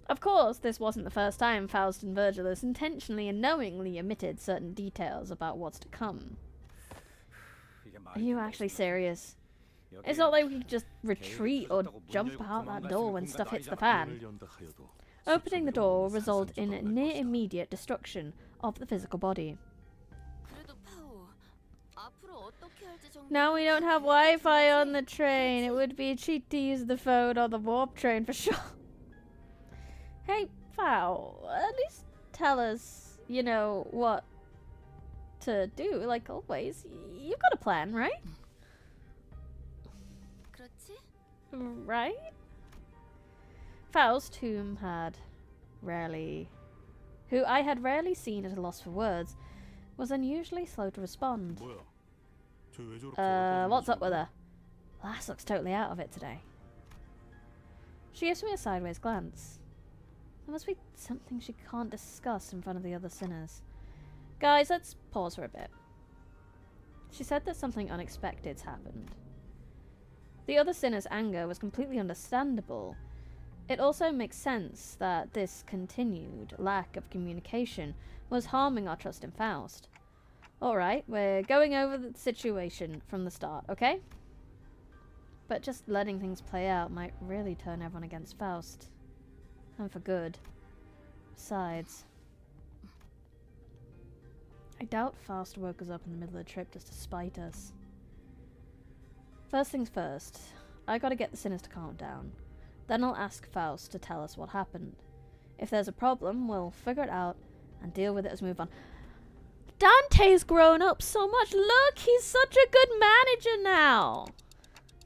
Of course, this wasn't the first time Faust and Virgilus intentionally and knowingly omitted certain details about what's to come. Are you actually serious? It's not like we can just retreat or jump out that door when stuff hits the fan. Opening the door will result in near immediate destruction of the physical body. Now we don't have Wi-Fi on the train. It would be a cheat to use the phone on the warp train for sure. Hey, Fowl, at least tell us, you know, what to do. Like always, you've got a plan, right? Right? Faust, who I had rarely seen at a loss for words, was unusually slow to respond. What's up with her? Lass looks totally out of it today. She gives me a sideways glance. There must be something she can't discuss in front of the other sinners. Guys, let's pause for a bit. She said that something unexpected's happened. The other sinner's anger was completely understandable. It also makes sense that this continued lack of communication was harming our trust in Faust. Alright, we're going over the situation from the start, okay? But just letting things play out might really turn everyone against Faust. And for good. Besides, I doubt Faust woke us up in the middle of the trip just to spite us. First things first, I gotta get the sinners to calm down. Then I'll ask Faust to tell us what happened. If there's a problem, we'll figure it out and deal with it as we move on. Dante's grown up so much. Look, he's such a good manager now.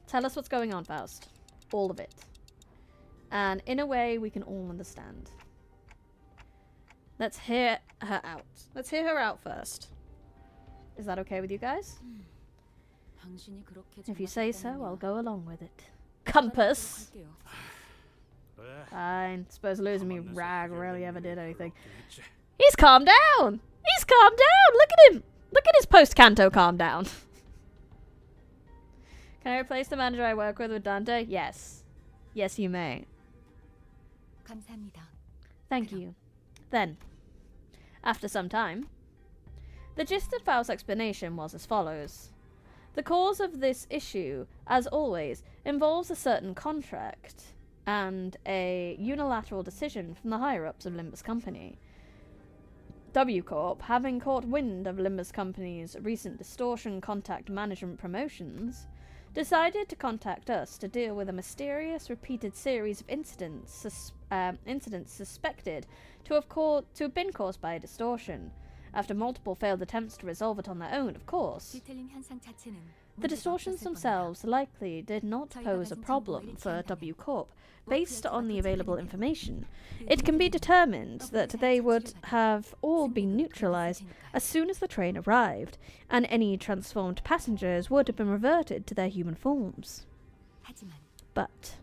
Tell us what's going on, Faust. All of it. And in a way we can all understand. Let's hear her out. Let's hear her out first. Is that okay with you guys? If you say so, I'll go along with it. Compass! Fine. Suppose losing me rag really ever did anything. He's calmed down! He's calmed down! Look at him! Look at his post-canto calm down. Can I replace the manager I work with Dante? Yes. Yes, you may. Thank you. Then, after some time, the gist of Faust's explanation was as follows. The cause of this issue, as always, involves a certain contract and a unilateral decision from the higher-ups of Limbus Company. W Corp, having caught wind of Limbus Company's recent distortion contact management promotions, decided to contact us to deal with a mysterious repeated series of incidents suspected to have been caused by a distortion. After multiple failed attempts to resolve it on their own, of course. The distortions themselves likely did not pose a problem for W Corp. Based on the available information, it can be determined that they would have all been neutralized as soon as the train arrived, and any transformed passengers would have been reverted to their human forms. But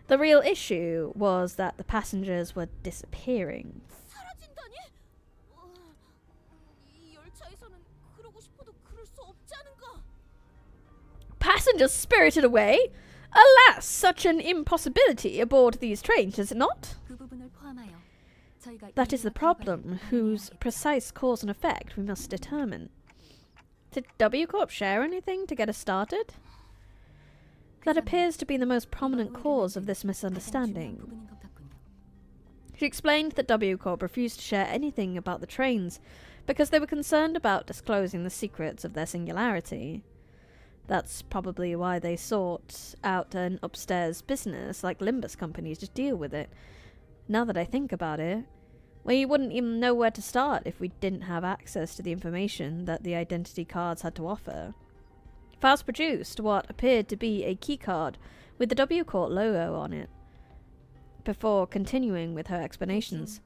the real issue was that the passengers were disappearing. Passengers spirited away? Alas, such an impossibility aboard these trains, is it not? That is the problem, whose precise cause and effect we must determine. Did W Corp share anything to get us started? That appears to be the most prominent cause of this misunderstanding. She explained that W Corp refused to share anything about the trains because they were concerned about disclosing the secrets of their singularity. That's probably why they sought out an upstairs business like Limbus Company to deal with it. Now that I think about it, we wouldn't even know where to start if we didn't have access to the information that the identity cards had to offer. Faust produced what appeared to be a keycard with the W Corp logo on it, before continuing with her explanations.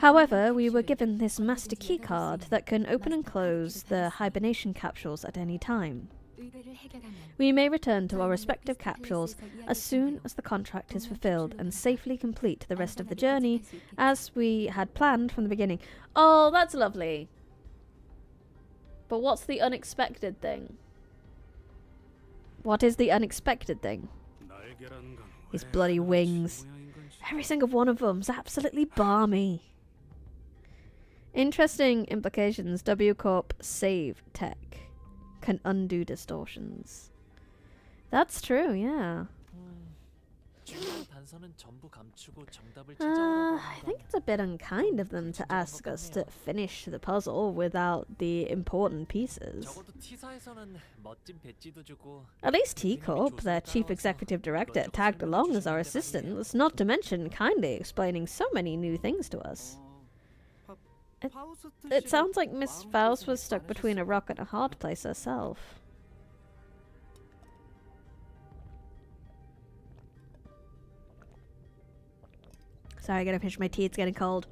However, we were given this master keycard that can open and close the hibernation capsules at any time. We may return to our respective capsules as soon as the contract is fulfilled and safely complete the rest of the journey as we had planned from the beginning. Oh, that's lovely. But what's the unexpected thing? What is the unexpected thing? His bloody wings. Every single one of them's absolutely balmy. Interesting implications. W Corp save tech can undo distortions. That's true, yeah. I think it's a bit unkind of them to ask us to finish the puzzle without the important pieces. At least T-Corp, their chief executive director, tagged along as our assistant, not to mention kindly explaining so many new things to us. It sounds like Miss Faust was stuck between a rock and a hard place herself. Sorry, I gotta finish my tea, it's getting cold.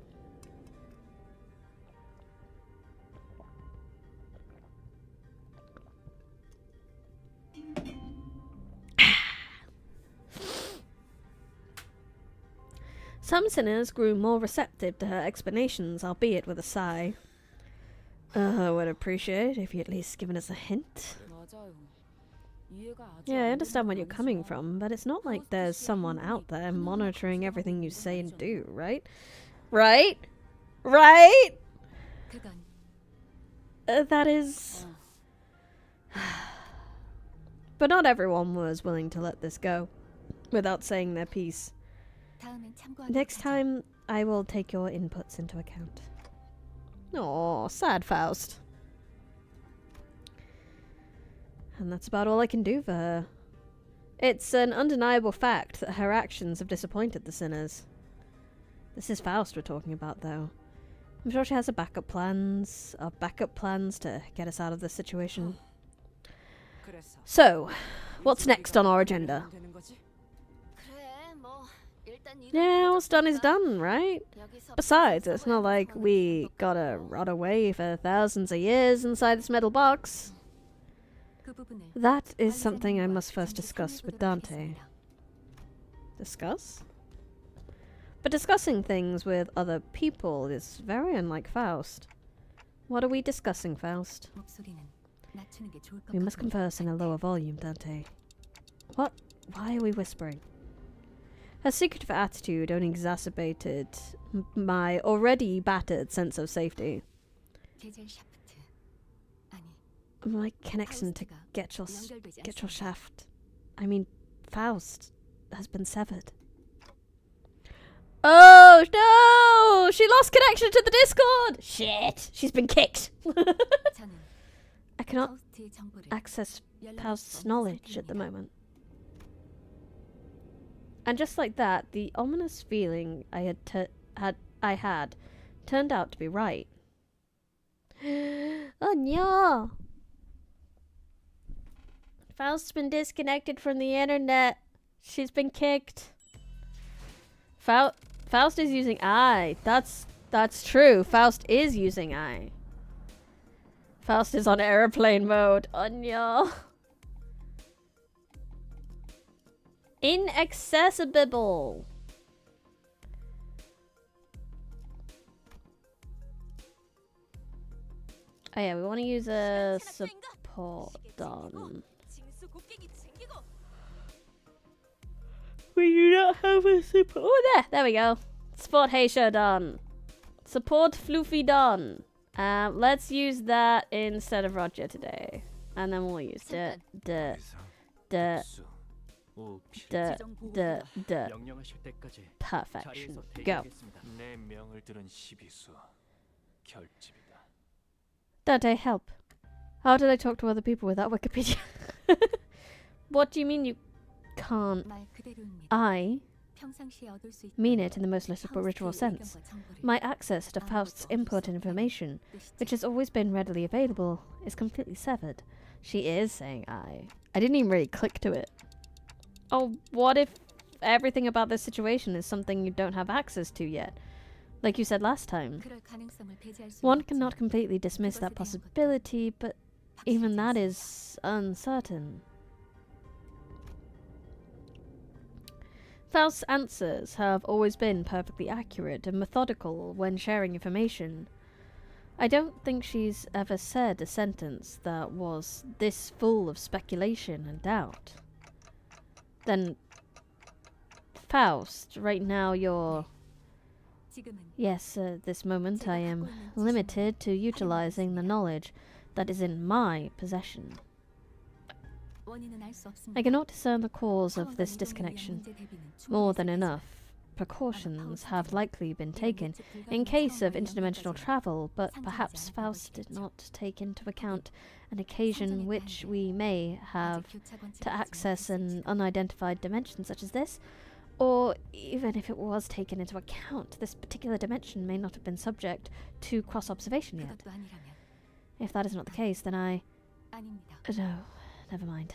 Some sinners grew more receptive to her explanations, albeit with a sigh. I would appreciate if you at least given us a hint. Yeah, I understand where you're coming from, but it's not like there's someone out there monitoring everything you say and do, right? Right? Right? That is... But not everyone was willing to let this go without saying their piece. Next time, I will take your inputs into account. Aw, sad Faust. And that's about all I can do for her. It's an undeniable fact that her actions have disappointed the sinners. This is Faust we're talking about, though. I'm sure she has backup plans to get us out of this situation. So, what's next on our agenda? Yeah, what's done is done, right? Besides, it's not like we gotta rot away for thousands of years inside this metal box. That is something I must first discuss with Dante. Discuss? But discussing things with other people is very unlike Faust. What are we discussing, Faust? We must converse in a lower volume, Dante. What? Why are we whispering? Her secretive attitude only exacerbated my already battered sense of safety. My connection to Getchel shaft, I mean, Faust, has been severed. Oh no! She lost connection to the Discord! Shit! She's been kicked! I cannot access Faust's knowledge at the moment. And just like that, the ominous feeling I had turned out to be right. Oh no! Faust's been disconnected from the internet. She's been kicked. Faust is using I. That's true. Faust is using I. Faust is on airplane mode. Oh no. Inaccessible. Oh yeah, we want to use a support on. We do not have a support. Oh, there we go. Support Heisha done. Support Floofy done. Let's use that instead of Roger today. And then we'll use the perfection. Go. Dante, help. How did I talk to other people without Wikipedia? What do you mean you can't? I mean it in the most literal sense. My access to Faust's input and information, which has always been readily available, is completely severed. She is saying I didn't even really click to it. Oh, what if everything about this situation is something you don't have access to yet? Like you said last time. One cannot completely dismiss that possibility, but even that is uncertain. Faust's answers have always been perfectly accurate and methodical when sharing information. I don't think she's ever said a sentence that was this full of speculation and doubt. Then, Faust, right now you're... Yes, at this moment I am limited to utilizing the knowledge that is in my possession. I cannot discern the cause of this disconnection. More than enough precautions have likely been taken in case of interdimensional travel, but perhaps Faust did not take into account an occasion which we may have to access an unidentified dimension such as this, or even if it was taken into account, this particular dimension may not have been subject to cross-observation yet. If that is not the case, then I... No, never mind.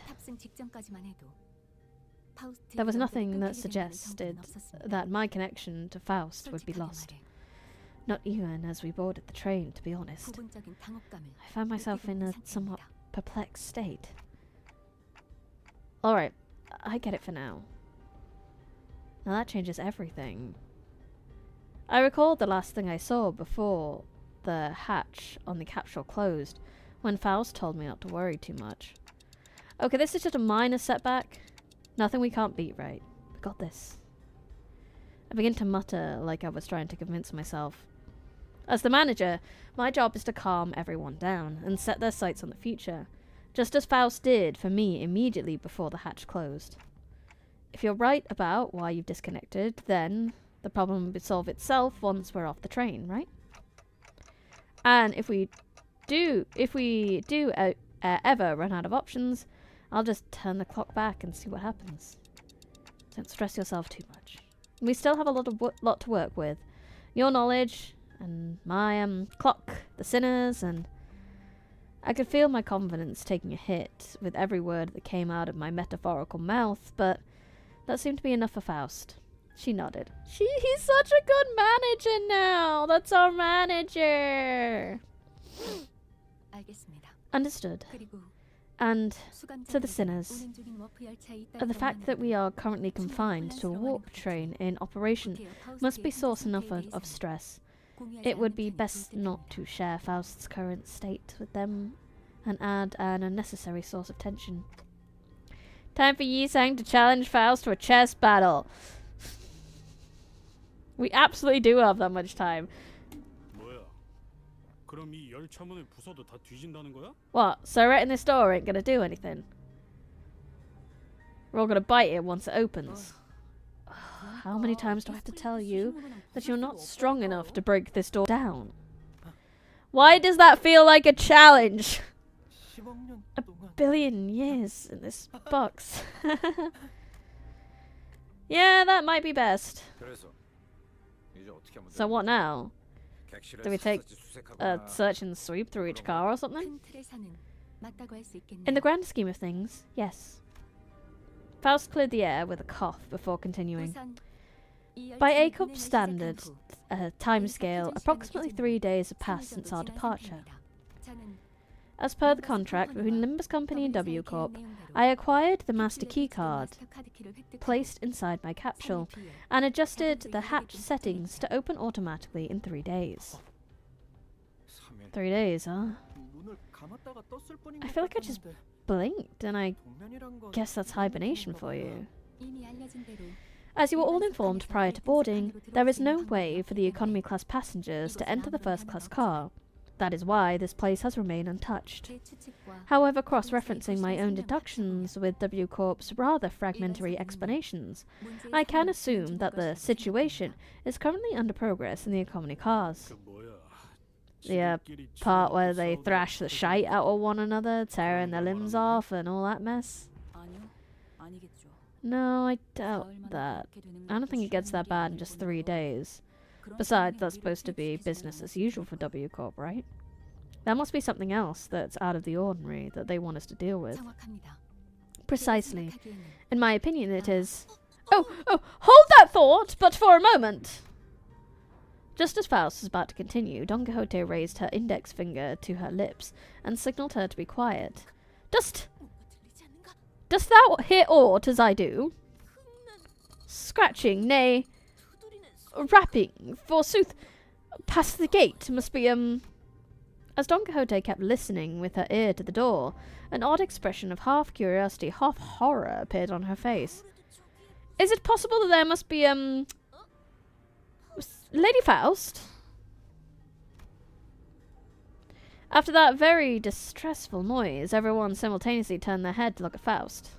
There was nothing that suggested that my connection to Faust would be lost. Not even as we boarded the train, to be honest. I found myself in a somewhat perplexed state. Alright, I get it for now. Now that changes everything. I recalled the last thing I saw before the hatch on the capsule closed, when Faust told me not to worry too much. Okay, this is just a minor setback. Nothing we can't beat, right? We got this. I begin to mutter like I was trying to convince myself. As the manager, my job is to calm everyone down and set their sights on the future, just as Faust did for me immediately before the hatch closed. If you're right about why you've disconnected, then the problem will solve itself once we're off the train, right? And if we do ever run out of options, I'll just turn the clock back and see what happens. Don't stress yourself too much. We still have a lot to work with. Your knowledge and my clock, the sinners, and I could feel my confidence taking a hit with every word that came out of my metaphorical mouth, but that seemed to be enough for Faust. She nodded. He's such a good manager now. That's our manager. Understood. And to the sinners, the fact that we are currently confined to a warp train in operation must be source enough of stress. It would be best not to share Faust's current state with them and add an unnecessary source of tension. Time for Yi-Sang to challenge Faust to a chess battle. We absolutely do have that much time. What? So writing this door ain't gonna do anything? We're all gonna bite it once it opens. How many times do I have to tell you that you're not strong enough to break this door down? Why does that feel like a challenge? A billion years in this box. Yeah, that might be best. So what now? Do we take a search and sweep through each car or something? In the grand scheme of things, yes. Faust cleared the air with a cough before continuing. By ACOP's standard timescale, approximately 3 days have passed since our departure. As per the contract between Limbus Company and W Corp, I acquired the master key card placed inside my capsule and adjusted the hatch settings to open automatically in 3 days. 3 days, huh? I feel like I just blinked, and I guess that's hibernation for you. As you were all informed prior to boarding, there is no way for the economy class passengers to enter the first class car. That is why this place has remained untouched. However, cross-referencing my own deductions with W Corp's rather fragmentary explanations, I can assume that the situation is currently under progress in the economy cause. The part where they thrash the shite out of one another, tearing their limbs off and all that mess? No, I doubt that. I don't think it gets that bad in just 3 days. Besides, that's supposed to be business as usual for W Corp, right? There must be something else that's out of the ordinary that they want us to deal with. Precisely. In my opinion, it is... Oh, hold that thought, but for a moment! Just as Faust was about to continue, Don Quixote raised her index finger to her lips and signalled her to be quiet. Dost thou hear aught as I do? Scratching, nay, rapping, forsooth. Past the gate must be, As Don Quixote kept listening with her ear to the door, an odd expression of half curiosity, half horror appeared on her face. Is it possible that there must be, Lady Faust? After that very distressful noise, everyone simultaneously turned their head to look at Faust,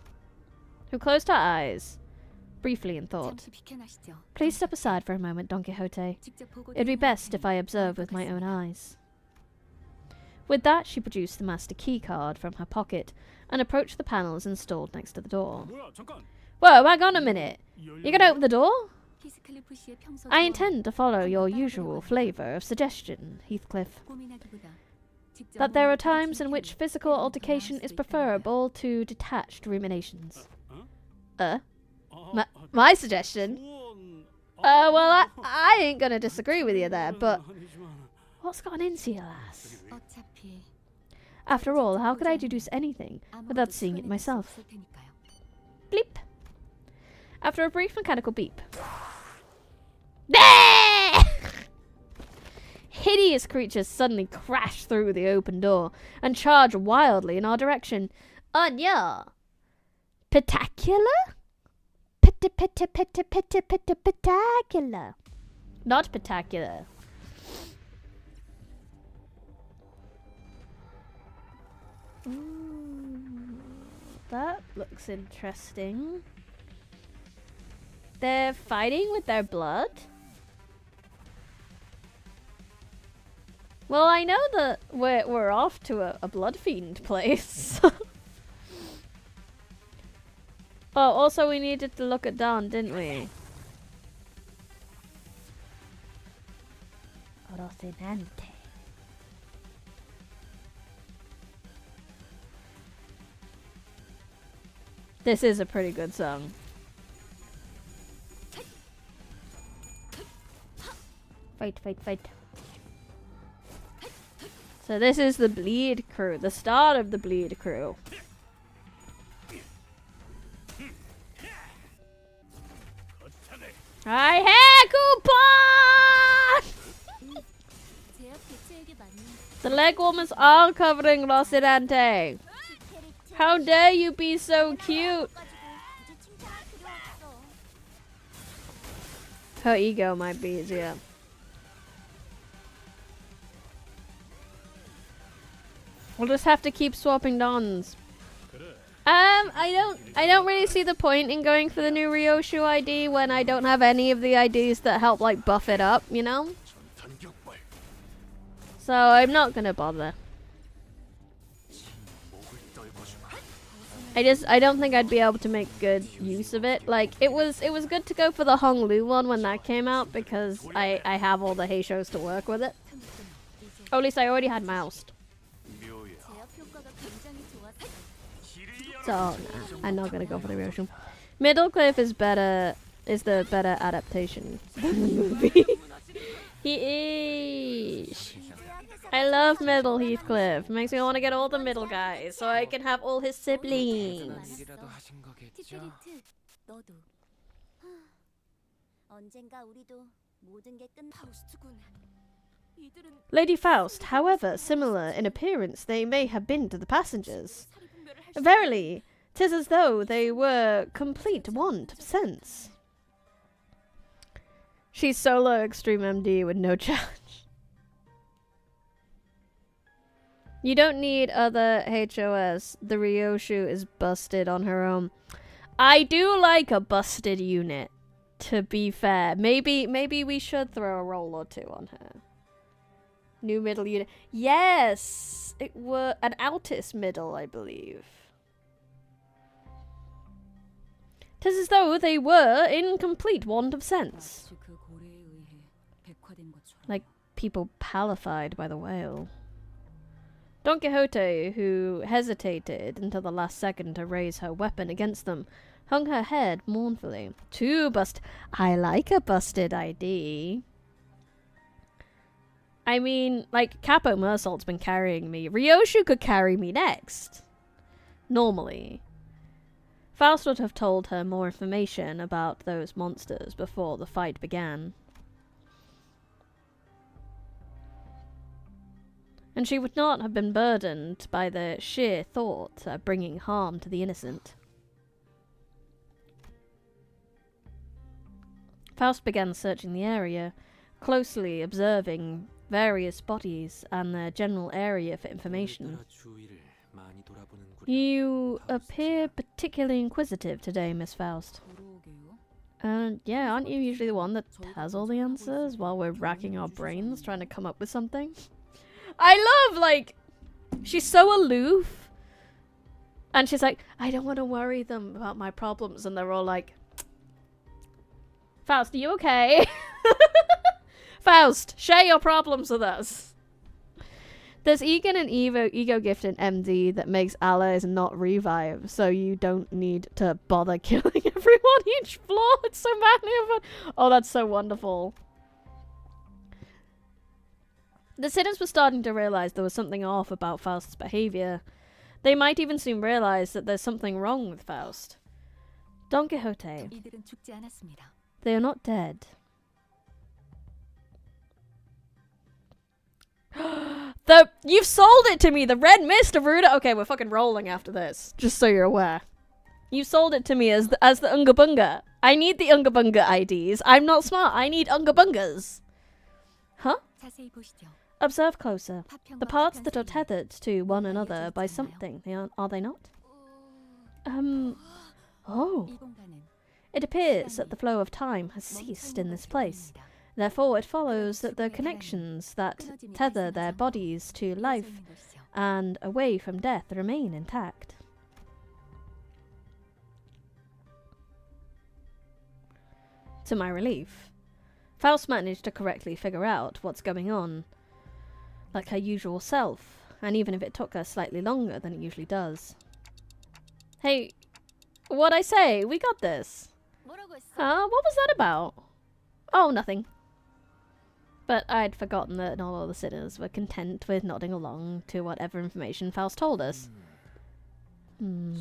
who closed her eyes briefly in thought. Please step aside for a moment, Don Quixote. It'd be best if I observe with my own eyes. With that, she produced the master key card from her pocket and approached the panels installed next to the door. Whoa, hang on a minute. You gonna open the door? I intend to follow your usual flavour of suggestion, Heathcliff. That there are times in which physical altercation is preferable to detached ruminations. My suggestion? Well, I ain't gonna disagree with you there, but what's gotten into you, lass? After all, how could I deduce anything without seeing it myself? Bleep. After a brief mechanical beep. Hideous creatures suddenly crashed through the open door and charged wildly in our direction. Anya! Pitacular? Pitacular. Not pitacular. That looks interesting. They're fighting with their blood? Well, I know that we're off to a blood fiend place. Oh, also we needed to look at Dawn, didn't we? Rocinante. This is a pretty good song. Fight, fight, fight. So this is the Bleed crew, the start of the Bleed crew. I hear coupon! The leg warmers are covering Rocinante. How dare you be so cute? Her ego might be easier. We'll just have to keep swapping dons. I don't really see the point in going for the new Ryoshu ID when I don't have any of the IDs that help like buff it up, you know? So I'm not gonna bother. I don't think I'd be able to make good use of it. Like it was good to go for the Honglu one when that came out because I have all the Heishos to work with it. Or at least I already had Moused. So nah, I'm not gonna go for the Ryoshu. Middlecliff is better. Is the better adaptation than the movie. He is. I love Middle Heathcliff. Makes me want to get all the middle guys so I can have all his siblings. Lady Faust, however similar in appearance they may have been to the passengers. Verily, 'tis as though they were complete want of sense. She's solo extreme MD with no charge. You don't need other HOS. The Ryoshu is busted on her own. I do like a busted unit, to be fair. Maybe we should throw a roll or two on her. New middle unit. Yes! It were an Altis middle, I believe. 'Tis as though they were in complete want of sense. Like people palified by the whale. Don Quixote, who hesitated until the last second to raise her weapon against them, hung her head mournfully. Too bust. I like a busted ID. I mean, like, Capo Mersault's been carrying me. Ryoshu could carry me next. Normally. Faust would have told her more information about those monsters before the fight began. And she would not have been burdened by the sheer thought of bringing harm to the innocent. Faust began searching the area, closely observing various bodies and their general area for information. You appear particularly inquisitive today, Miss Faust. Yeah, aren't you usually the one that has all the answers while we're racking our brains trying to come up with something? I love, like, she's so aloof. And she's like, I don't want to worry them about my problems. And they're all like, Faust, are you okay? Faust, share your problems with us. There's Egan and ego gift in MD that makes allies not revive, so you don't need to bother killing everyone each floor. It's so magnificent. Oh, that's so wonderful. The sinners were starting to realize there was something off about Faust's behavior. They might even soon realize that there's something wrong with Faust. Don Quixote. They are not dead. You've sold it to me, the red mist of Ruda. Okay, we're fucking rolling after this, just so you're aware. You sold it to me as the Unga Bunga. I need the Unga Bunga IDs. I'm not smart. I need Unga Bungas. Huh? Observe closer. The parts that are tethered to one another by something, are they not? Oh. It appears that the flow of time has ceased in this place. Therefore, it follows that the connections that tether their bodies to life and away from death remain intact. To my relief, Faust managed to correctly figure out what's going on, like her usual self, and even if it took her slightly longer than it usually does. Hey, what'd I say? We got this. Huh? What was that about? Oh, nothing. But I'd forgotten that not all the sinners were content with nodding along to whatever information Faust told us. The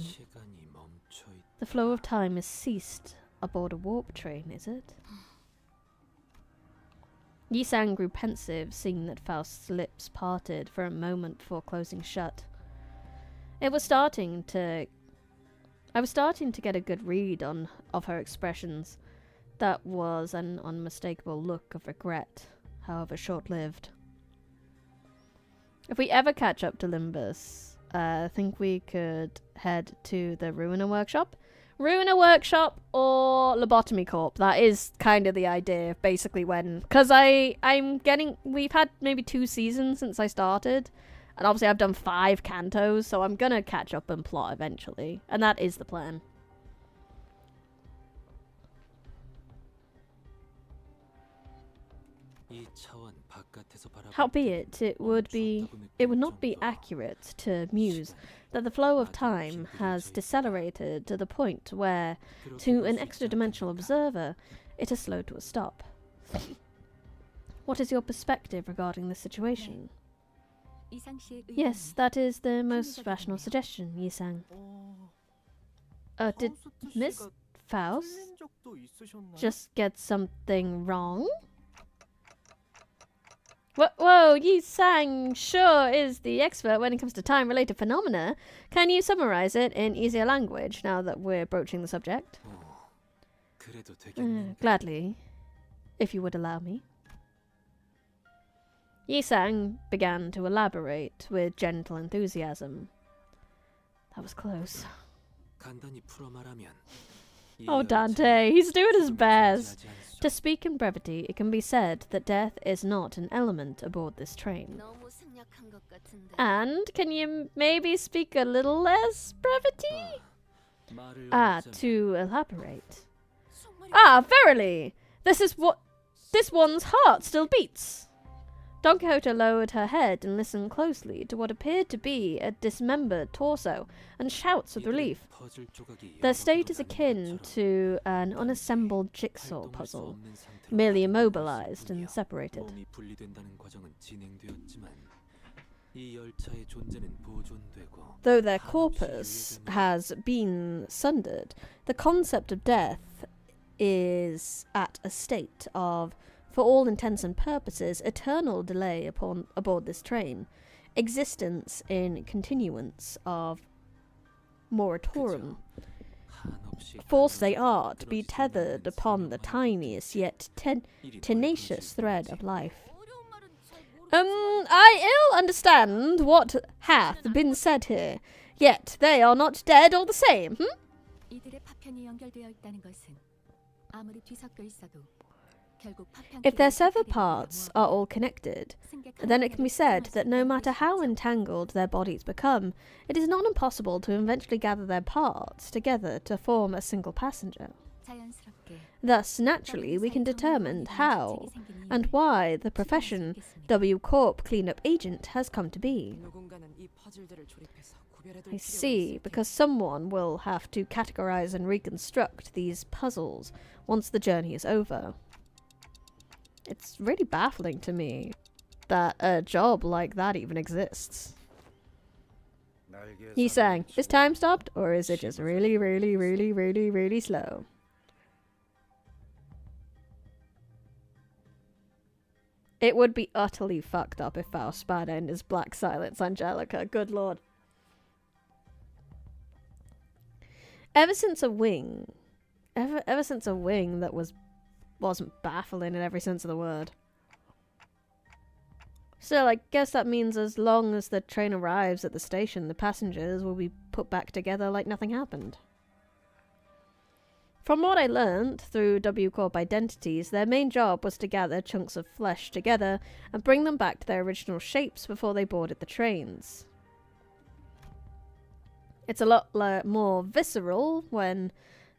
flow of time has ceased aboard a warp train, is it? Yi-san grew pensive, seeing that Faust's lips parted for a moment before closing shut. I was starting to get a good read of her expressions. That was an unmistakable look of regret, however short-lived. If we ever catch up to Limbus, I think we could head to the Ruiner Workshop. Ruiner Workshop or Lobotomy Corp. That is kind of the idea, basically, because we've had maybe 2 seasons since I started, and obviously I've done 5 cantos, so I'm gonna catch up and plot eventually, and that is the plan. Howbeit, it would not be accurate to muse that the flow of time has decelerated to the point where, to an extra-dimensional observer, it has slowed to a stop. What is your perspective regarding this situation? Yes, that is the most rational suggestion, Yi-san. Did Miss Faust just get something wrong? Whoa, Yi-san sure is the expert when it comes to time-related phenomena. Can you summarize it in easier language now that we're broaching the subject? Gladly, if you would allow me. Yi-sang began to elaborate with gentle enthusiasm. That was close. Oh, Dante, he's doing his best. To speak in brevity, it can be said that death is not an element aboard this train. And can you maybe speak a little less brevity? To elaborate. Verily! This one's heart still beats! Don Quixote lowered her head and listened closely to what appeared to be a dismembered torso, and shouts of relief. Their state is akin to an unassembled jigsaw puzzle, merely immobilized and separated. Though their corpus has been sundered, the concept of death is at a state of, for all intents and purposes, eternal delay aboard this train, existence in continuance of moratorium. Forced they are to be tethered upon the tiniest yet tenacious thread of life. I ill understand what hath been said here, yet they are not dead all the same, If their severed parts are all connected, then it can be said that no matter how entangled their bodies become, it is not impossible to eventually gather their parts together to form a single passenger. Thus, naturally, we can determine how and why the profession W Corp cleanup agent has come to be. I see, because someone will have to categorize and reconstruct these puzzles once the journey is over. It's really baffling to me that a job like that even exists. He sang, is time stopped, or is it just really, really, really, really, really slow? It would be utterly fucked up if Faust spat in his black silence, Angelica. Good lord. Ever since a wing that wasn't baffling in every sense of the word. Still, I guess that means as long as the train arrives at the station, the passengers will be put back together like nothing happened. From what I learnt through W Corp identities, their main job was to gather chunks of flesh together and bring them back to their original shapes before they boarded the trains. It's a lot more visceral when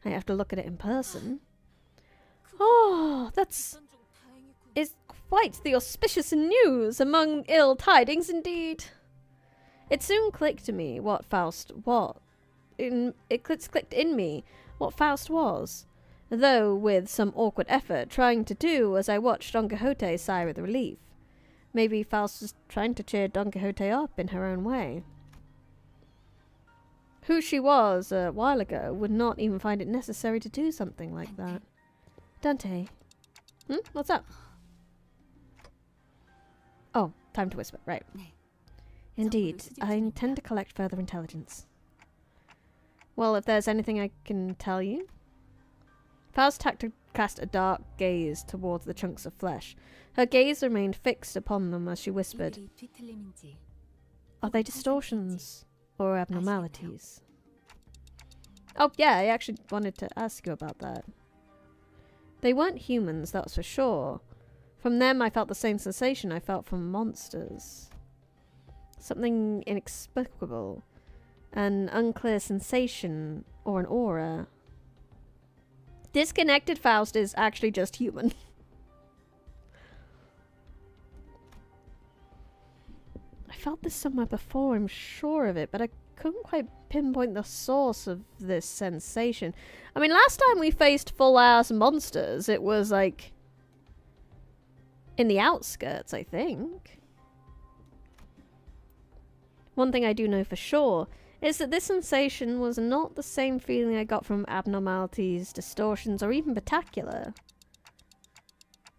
I have to look at it in person. Oh, is quite the auspicious news among ill tidings indeed. It soon clicked to me what Faust was. It clicked in me what Faust was, though with some awkward effort trying to do as I watched Don Quixote sigh with relief. Maybe Faust was trying to cheer Don Quixote up in her own way. Who she was a while ago would not even find it necessary to do something like that. Dante. What's up? Oh, time to whisper, right. Indeed, I intend to collect further intelligence. Well, if there's anything I can tell you. Faust cast a dark gaze towards the chunks of flesh. Her gaze remained fixed upon them as she whispered. Are they distortions or abnormalities? Oh, yeah, I actually wanted to ask you about that. They weren't humans, that's for sure. From them, I felt the same sensation I felt from monsters. Something inexplicable. An unclear sensation or an aura. Disconnected Faust is actually just human. I felt this somewhere before, I'm sure of it, but I couldn't quite pinpoint the source of this sensation. I mean, last time we faced full-ass monsters, it was like in the outskirts, I think. One thing I do know for sure is that this sensation was not the same feeling I got from abnormalities, distortions, or even Batacular.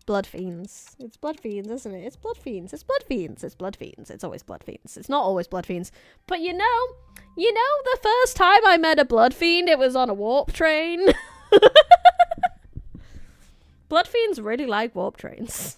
Blood fiends. It's blood fiends, isn't it? It's blood fiends. It's blood fiends. It's blood fiends. It's always blood fiends. It's not always blood fiends. But you know, the first time I met a blood fiend, it was on a warp train. Blood fiends really like warp trains.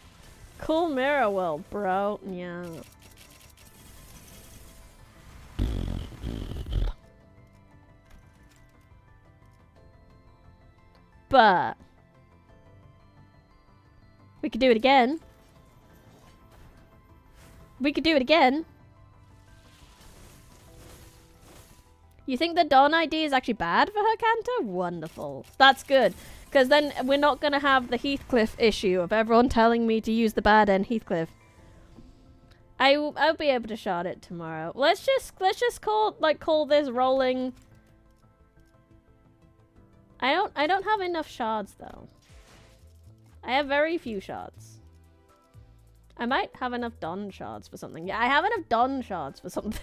Cool mirror world, bro. Yeah. But we could do it again. We could do it again. You think the Dawn ID is actually bad for her canter? Wonderful. That's good. Because then we're not going to have the Heathcliff issue of everyone telling me to use the bad end Heathcliff. I'll be able to shard it tomorrow. Let's just call this rolling. I don't have enough shards though. I have very few shards. I might have enough Dawn shards for something. Yeah, I have enough Dawn shards for something.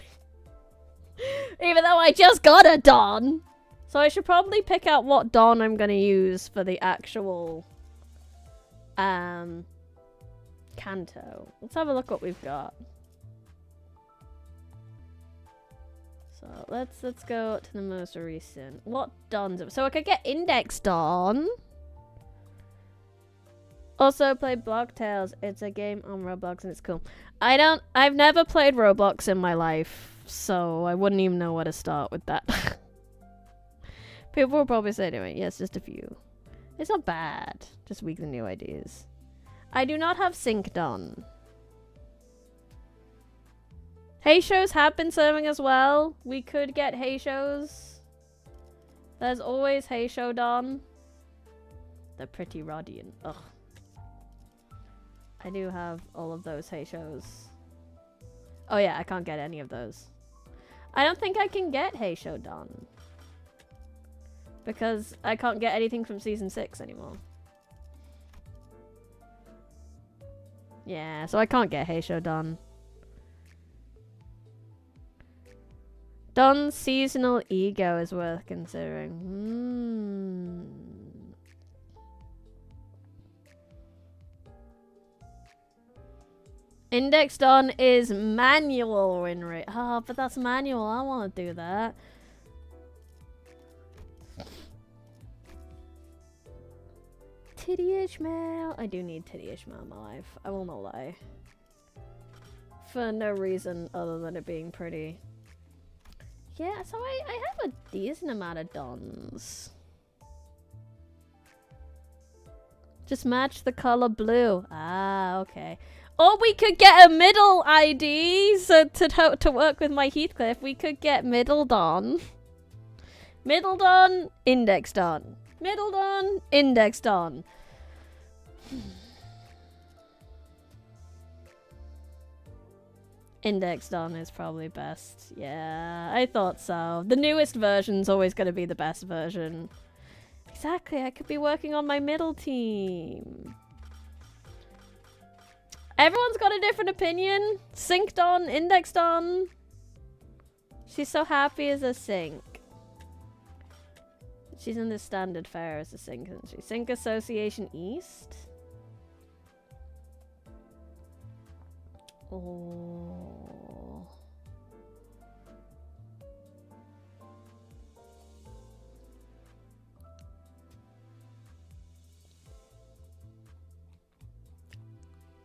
Even though I just got a Dawn. So I should probably pick out what Dawn I'm going to use for the actual Kanto. Let's have a look what we've got. So let's go to the most recent. What Dawns? So I could get Index Dawn. Also played Block Tales. It's a game on Roblox and it's cool. I've never played Roblox in my life, so I wouldn't even know where to start with that. People will probably say to me, yes, just a few. It's not bad. Just weak and new ideas. I do not have Sync Dawn. Hey shows have been serving as well. We could get Hey shows. There's always Hey show Dawn. They're pretty radiant. Ugh. I do have all of those Hey shows. Oh yeah, I can't get any of those. I don't think I can get Hey show Dawn. Because I can't get anything from season 6 anymore. Yeah, so I can't get Hey show Dawn. Dawn's seasonal ego is worth considering. Index Dawn is manual win rate. Oh, but that's manual. I want to do that. Titty Ishmael. I do need Titty Ishmael in my life. I will not lie. For no reason other than it being pretty. Yeah, so I have a decent amount of Dons. Just match the color blue. Ah, okay. Or we could get a middle ID. So to work with my Heathcliff, we could get middle Dawn. Middle Dawn, Index Dawn. Middle Dawn, Index Dawn. Index Dawn is probably best. Yeah, I thought so. The newest version's always going to be the best version. Exactly, I could be working on my middle team. Everyone's got a different opinion. Sync Dawn, Index Dawn. She's so happy as a sync. She's in the standard fare as a sync, isn't she? Sync Association East. Oh.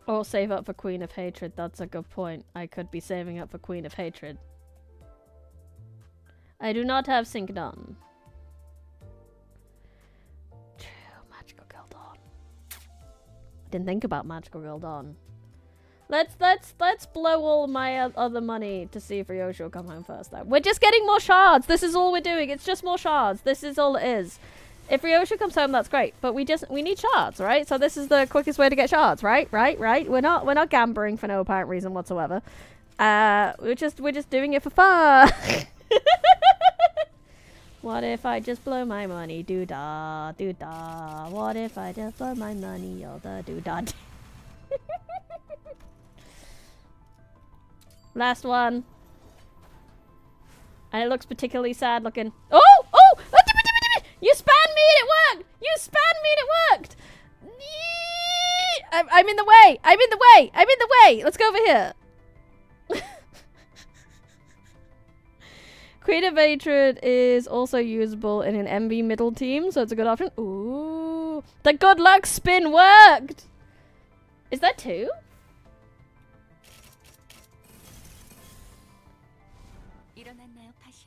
Or save up for Queen of Hatred. That's a good point. I could be saving up for Queen of Hatred. I do not have Sync Dawn. Magical Girl Dawn. I didn't think about Magical Girl Dawn. Let's blow all my other money to see if Ryoshi will come home first. Though we're just getting more shards. This is all we're doing. It's just more shards. This is all it is. If Ryoshi comes home, that's great. But we need shards, right? So this is the quickest way to get shards, right? Right. We're not gambling for no apparent reason whatsoever. We're just doing it for fun. What if I just blow my money? Do da, do da. What if I just blow my money? All the do da. Last one. And it looks particularly sad looking. Oh! You spanned me and it worked! You spanned me and it worked! I'm in the way! I'm in the way! I'm in the way! Let's go over here. Queen of Hatred is also usable in an MV middle team, so it's a good option. Ooh. The good luck spin worked! Is that 2?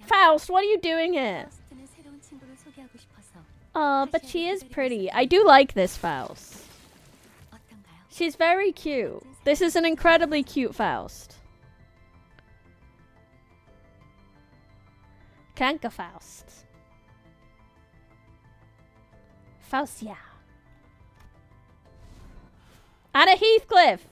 Faust, what are you doing here? Oh, but she is pretty. I do like this Faust. She's very cute. This is an incredibly cute Faust. Kanka Faust. Faust, yeah. Anna Heathcliff.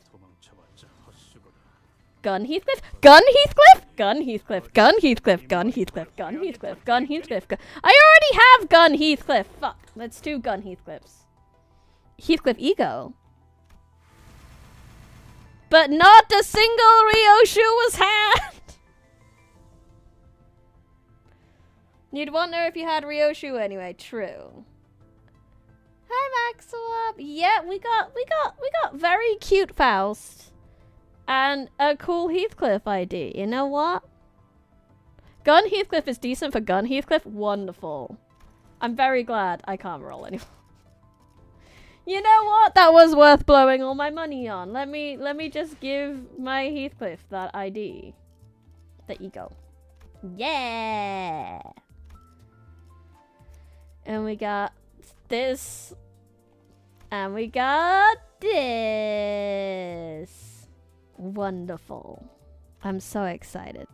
Gun Heathcliff. Gun Heathcliff. Gun Heathcliff. Gun Heathcliff. Gun Heathcliff. Gun Heathcliff. Gun Heathcliff. I already have Gun Heathcliff. Fuck. That's 2 Gun Heathcliffs. Heathcliff ego. But not a single Ryoshu was had. You'd wonder if you had Ryoshu anyway. True. Hi Maxwell. Yeah, we got very cute Faust. And a cool Heathcliff ID. You know what? Gun Heathcliff is decent for Gun Heathcliff. Wonderful. I'm very glad I can't roll anymore. You know what? That was worth blowing all my money on. Let me just give my Heathcliff that ID. The ego. Yeah. And we got this. And we got this. Wonderful. I'm so excited.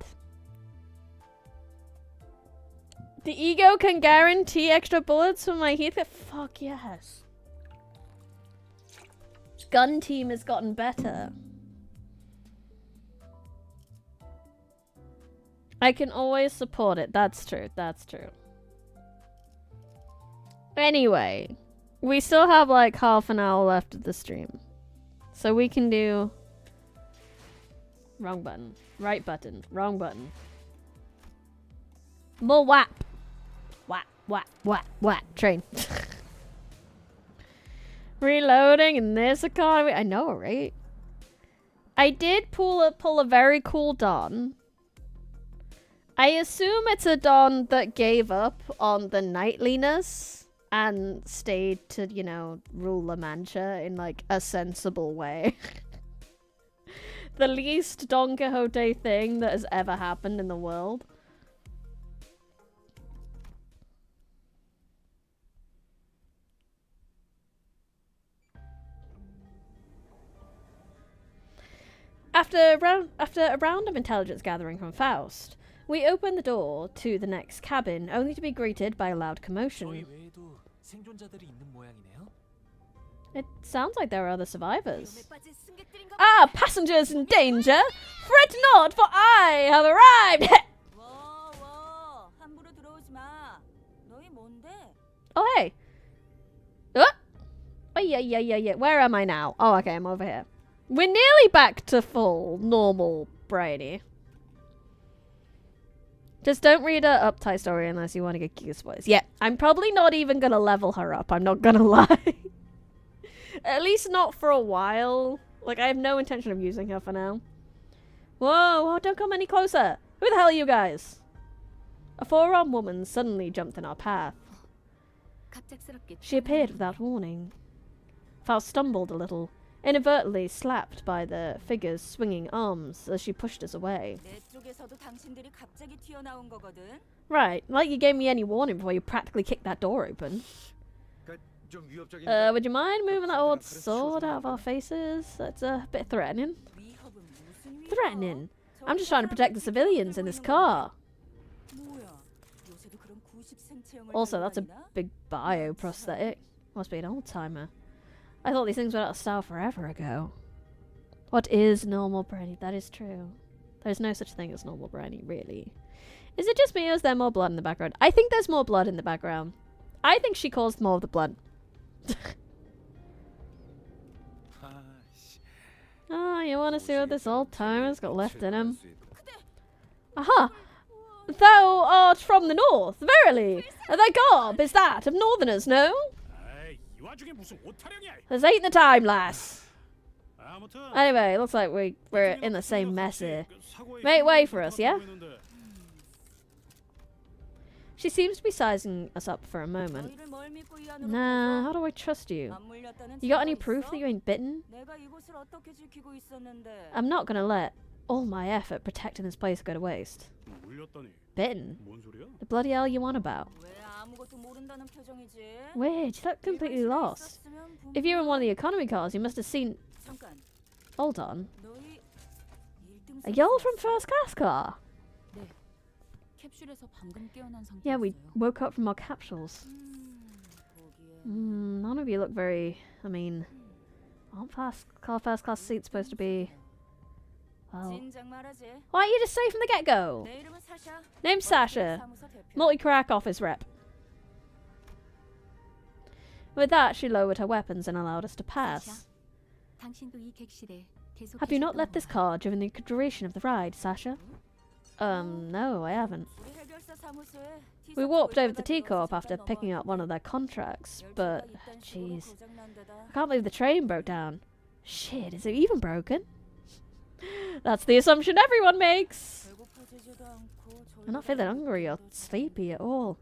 The ego can guarantee extra bullets for my Heathcliff? Fuck yes. Gun team has gotten better. I can always support it. That's true. That's true. Anyway, we still have like half an hour left of the stream. So we can do... Wrong button. Right button. Wrong button. More whap. Whap, whap, whap, whap. Train. Reloading in this economy. I know, right? I did pull a very cool Don. I assume it's a Don that gave up on the knightliness and stayed to, you know, rule La Mancha in like a sensible way. The least Don Quixote thing that has ever happened in the world. After a round of intelligence gathering from Faust, we open the door to the next cabin, only to be greeted by a loud commotion. It sounds like there are other survivors. Ah, passengers in danger! Fret not, for I have arrived! Oh, hey. Oh, yeah. Where am I now? Oh, okay, I'm over here. We're nearly back to full, normal Brady. Just don't read her uptight story unless you want to get Giga spoilers. Yeah, I'm probably not even going to level her up. I'm not going to lie. At least not for a while. Like, I have no intention of using her for now. Whoa, don't come any closer. Who the hell are you guys? A four-armed woman suddenly jumped in our path. She appeared without warning. Faust stumbled a little, inadvertently slapped by the figure's swinging arms as she pushed us away. Right, like you gave me any warning before you practically kicked that door open. Would you mind moving that old sword out of our faces? That's a bit threatening. Threatening? I'm just trying to protect the civilians in this car. Also, that's a big bioprosthetic. Must be an old-timer. I thought these things were out of style forever ago. What is normal Brandy? That is true. There's no such thing as normal Brandy, really. Is it just me or is there more blood in the background? I think there's more blood in the background. I think she caused more of the blood. Oh, you want to see what this old-timer's got left in him? Aha! Thou art from the north, verily! Thy garb is that of northerners, no? This ain't the time, lass. Anyway, looks like we're in the same mess here. Make way for us, yeah? She seems to be sizing us up for a moment. Nah, how do I trust you? You got any proof that you ain't bitten? I'm not gonna let all my effort protecting this place go to waste. Bitten? The bloody hell you on about? Weird, you look completely lost. If you were in one of the economy cars, you must have seen... Hold on. Are y'all from first class car? Yeah, we woke up from our capsules. None of you look very... I mean... Aren't first class seats supposed to be... Well... Why don't you just say from the get-go? Name's Sasha. Multi-crack office rep. With that, she lowered her weapons and allowed us to pass. Have you not left this car during the duration of the ride, Sasha? No, I haven't. We warped over to T-Corp after picking up one of their contracts, but... Jeez. I can't believe the train broke down. Shit, is it even broken? That's the assumption everyone makes! I'm not feeling hungry or sleepy at all.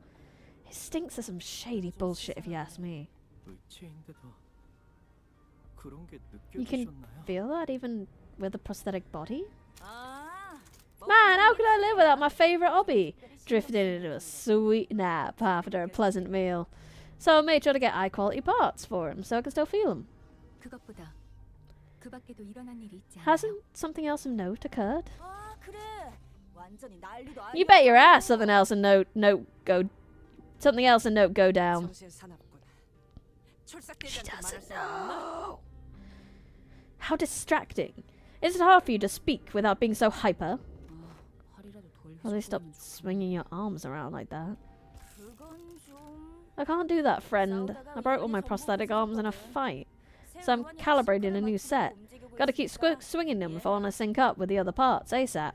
It stinks of some shady bullshit if you ask me. You can feel that even with a prosthetic body? Man, how could I live without my favourite hobby? Drifting into a sweet nap after a pleasant meal. So I made sure to get high quality parts for him so I can still feel him. Hasn't something else of note occurred? You bet your ass something else of note go down. She doesn't know. How distracting. Is it hard for you to speak without being so hyper? At least stop swinging your arms around like that. I can't do that, friend. I broke all my prosthetic arms in a fight. So I'm calibrating a new set. Gotta keep swinging them if I want to sync up with the other parts ASAP.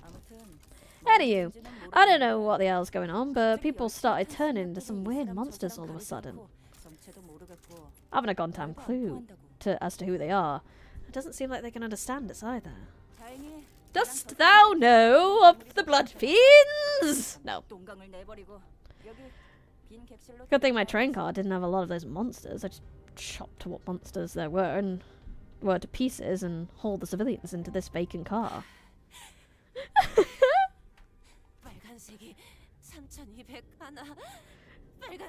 Anywho, I don't know what the hell's going on, but people started turning into some weird monsters all of a sudden. I haven't a goddamn clue as to who they are. It doesn't seem like they can understand us either. Dost thou know of the blood fiends? No. Good thing my train car didn't have a lot of those monsters. I just chopped what monsters there were to pieces and hauled the civilians into this vacant car.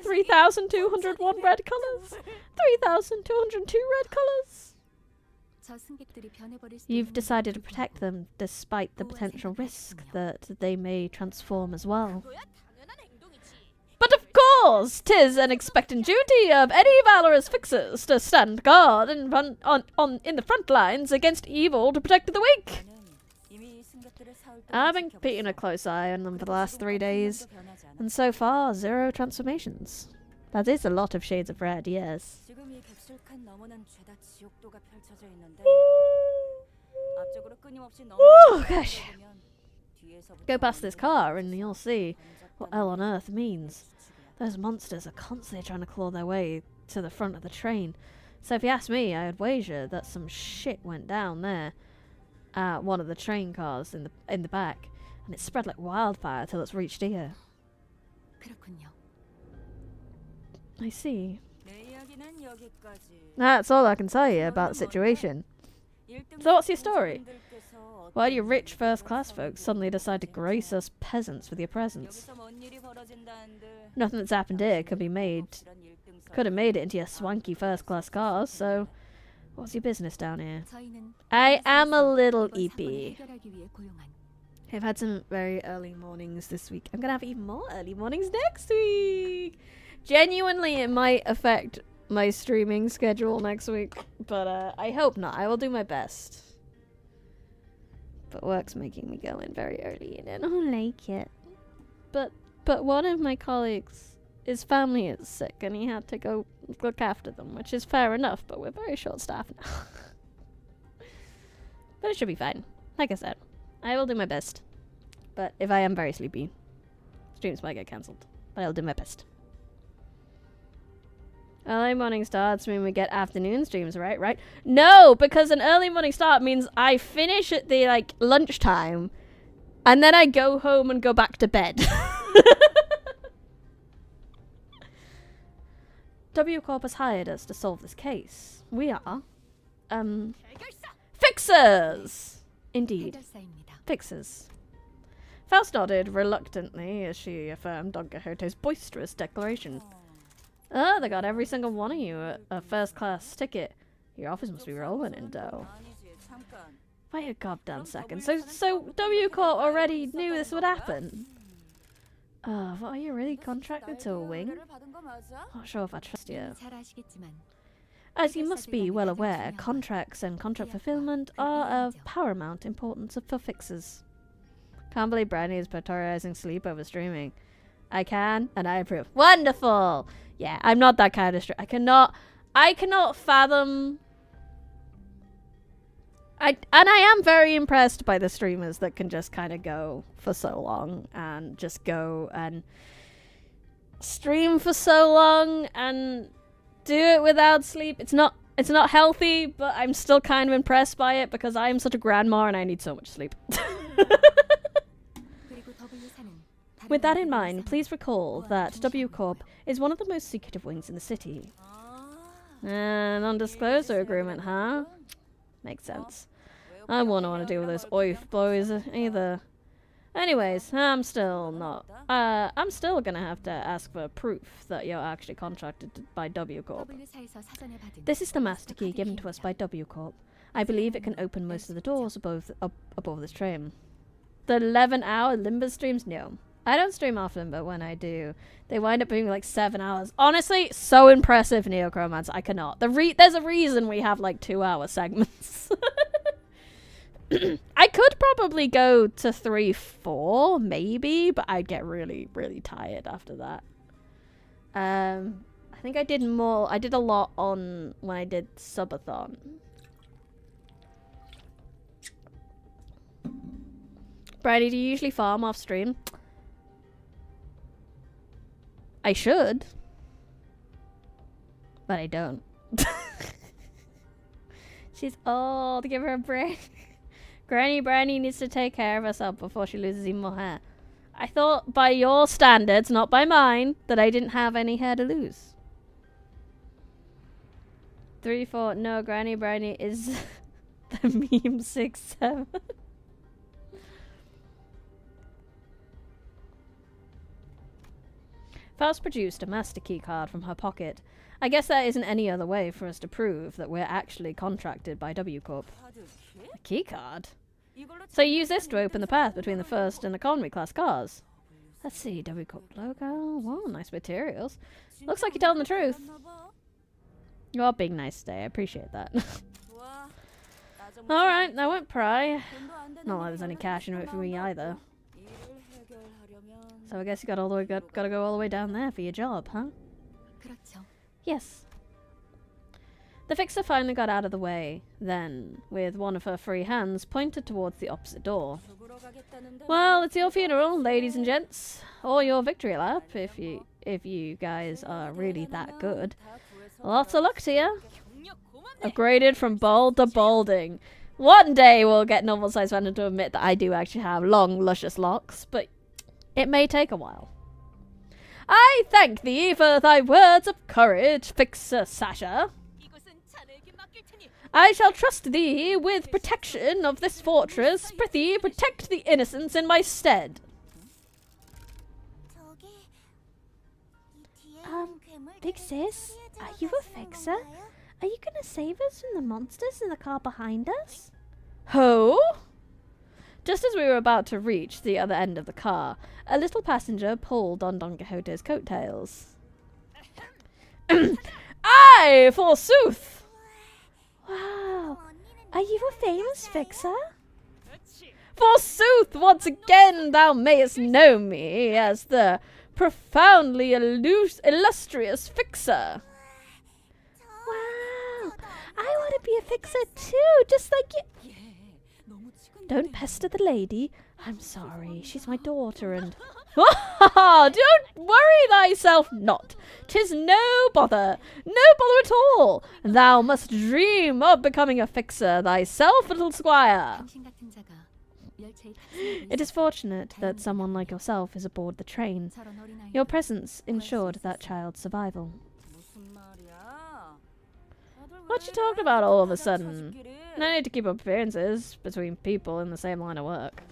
3,201 red colours. 3,202 red colours. You've decided to protect them despite the potential risk that they may transform as well. But of course, 'tis an expectant duty of any valorous fixers to stand guard in the front lines against evil to protect the weak. I've been keeping a close eye on them for the last 3 days, and so far, 0 transformations. That is a lot of shades of red, yes. Oh, gosh. Go past this car and you'll see what hell on earth means. Those monsters are constantly trying to claw their way to the front of the train. So if you ask me, I'd wager that some shit went down there at one of the train cars in the back, and it spread like wildfire till it's reached here. I see. That's all I can tell you about the situation. So what's your story? Why do you rich first-class folks suddenly decide to grace us peasants with your presence? Nothing that's happened here could have made it into your swanky first-class cars, so what's your business down here? I am a little eepy. I've had some very early mornings this week. I'm gonna have even more early mornings next week. Genuinely, it might affect my streaming schedule next week, but I hope not. I will do my best. But work's making me go in very early, and I don't like it. But one of my colleagues, his family is sick, and he had to go look after them, which is fair enough, but we're very short-staffed now. But it should be fine. Like I said, I will do my best. But if I am very sleepy, streams might get cancelled. But I'll do my best. Early morning starts mean we get afternoon streams, right? No, because an early morning start means I finish at the, lunchtime, and then I go home and go back to bed. W Corp has hired us to solve this case. We are, fixers! Indeed. Fixers. Faust nodded reluctantly as she affirmed Don Quixote's boisterous declaration. Oh, they got every single one of you a first-class ticket. Your office must be rolling in dough. Wait a goddamn second. So W Corp already knew this would happen? What, are you really contracted to a wing? Not sure if I trust you. As you must be well aware, contracts and contract fulfillment are of paramount importance for fixers. Can't believe Brandy is prioritizing sleep over streaming. I can, and I approve. Wonderful! Yeah, I'm not that kind of I cannot fathom... I am very impressed by the streamers that can just kind of go for so long and just go and stream for so long and do it without sleep. It's not healthy, but I'm still kind of impressed by it because I am such a grandma and I need so much sleep. With that in mind, please recall that W Corp is one of the most secretive wings in the city. Non-disclosure agreement, huh? Makes sense. I wouldn't want to deal with those oif boys either. Anyways, I'm still gonna have to ask for proof that you're actually contracted by W Corp. This is the master key given to us by W Corp. I believe it can open most of the doors above this train. The 11-hour Limbus streams? No. I don't stream often, but when I do, they wind up being like 7 hours. Honestly, so impressive, Neocromance. I cannot. There's a reason we have like 2-hour segments. I could probably go to 3-4, maybe, but I'd get really, really tired after that. I think I did a lot on when I did Subathon. Brady, do you usually farm off stream? I should. But I don't. She's old. Give her a break. Granny Brandy needs to take care of herself before she loses even more hair. I thought by your standards, not by mine, that I didn't have any hair to lose. 3-4. No, Granny Brandy is the meme 6-7. Faust produced a master key card from her pocket. I guess there isn't any other way for us to prove that we're actually contracted by W Corp. A key card? So you use this to open the path between the first and economy class cars. Let's see, W Corp logo. Wow, nice materials. Looks like you're telling the truth. You are being nice today, I appreciate that. Alright, I won't pry. Not like there's any cash in it for me either. So I guess you gotta go all the way down there for your job, huh? Yes. The fixer finally got out of the way, then, with one of her free hands, pointed towards the opposite door. Well, it's your funeral, ladies and gents. Or your victory lap, if you guys are really that good. Lots of luck to you. Upgraded from bald to balding. One day we'll get Novel Size Phantom to admit that I do actually have long, luscious locks, but it may take a while. I thank thee for thy words of courage, Fixer Sasha. I shall trust thee with protection of this fortress. Prithee, protect the innocents in my stead. Big sis, are you a fixer? Are you gonna save us from the monsters in the car behind us? Ho! Just as we were about to reach the other end of the car, a little passenger pulled on Don Quixote's coattails. Aye, forsooth! Wow, are you a famous fixer? Forsooth, once again thou mayest know me as the profoundly illustrious fixer. Wow, I want to be a fixer too, just like you. Don't pester the lady. I'm sorry, she's my daughter and... Don't worry thyself not. 'Tis no bother at all. Thou must dream of becoming a fixer thyself, little squire. It is fortunate that someone like yourself is aboard the train. Your presence ensured that child's survival. What you talking about all of a sudden? No need to keep up appearances between people in the same line of work.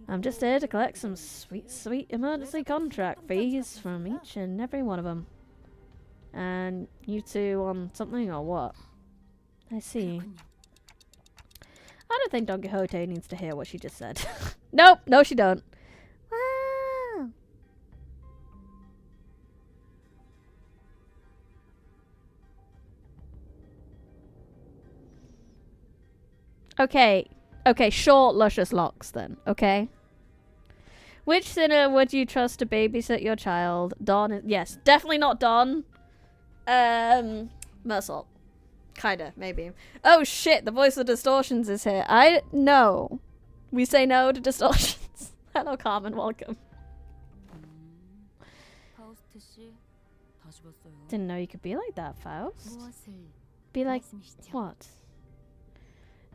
I'm just here to collect some sweet, sweet emergency contract fees from each and every one of them. And you two want something or what? I see. I don't think Don Quixote needs to hear what she just said. Nope, no she don't. Wow. Okay, short, luscious locks then, okay? Which sinner would you trust to babysit your child? Don, yes, definitely not Don. Mersault. Kinda, maybe. Oh shit, the voice of distortions is here. No. We say no to distortions. Hello, Carmen, welcome. Didn't know you could be like that, Faust. Be like, what?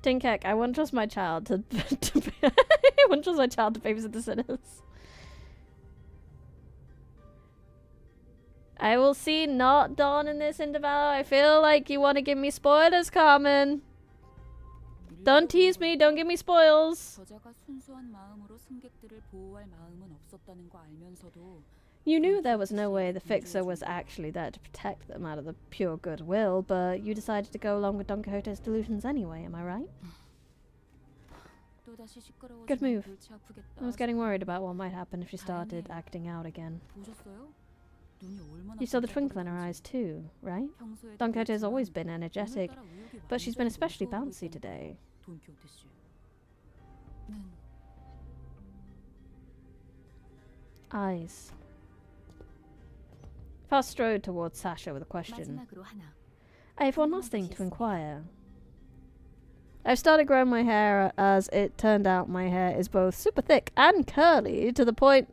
Tinkek, I wouldn't trust my child to I wouldn't trust my child to babysit the sinners. I will see not Dawn in this Intervallo. I feel like you want to give me spoilers, Carmen. Don't tease me, don't give me spoils. You knew there was no way the fixer was actually there to protect them out of the pure goodwill, but you decided to go along with Don Quixote's delusions anyway, am I right? Good move. I was getting worried about what might happen if she started acting out again. You saw the twinkle in her eyes too, right? Don Quixote has always been energetic, but she's been especially bouncy today. Eyes. Faust strode towards Sasha with a question. I have one last thing to inquire. I've started growing my hair, as it turned out my hair is both super thick and curly, to the point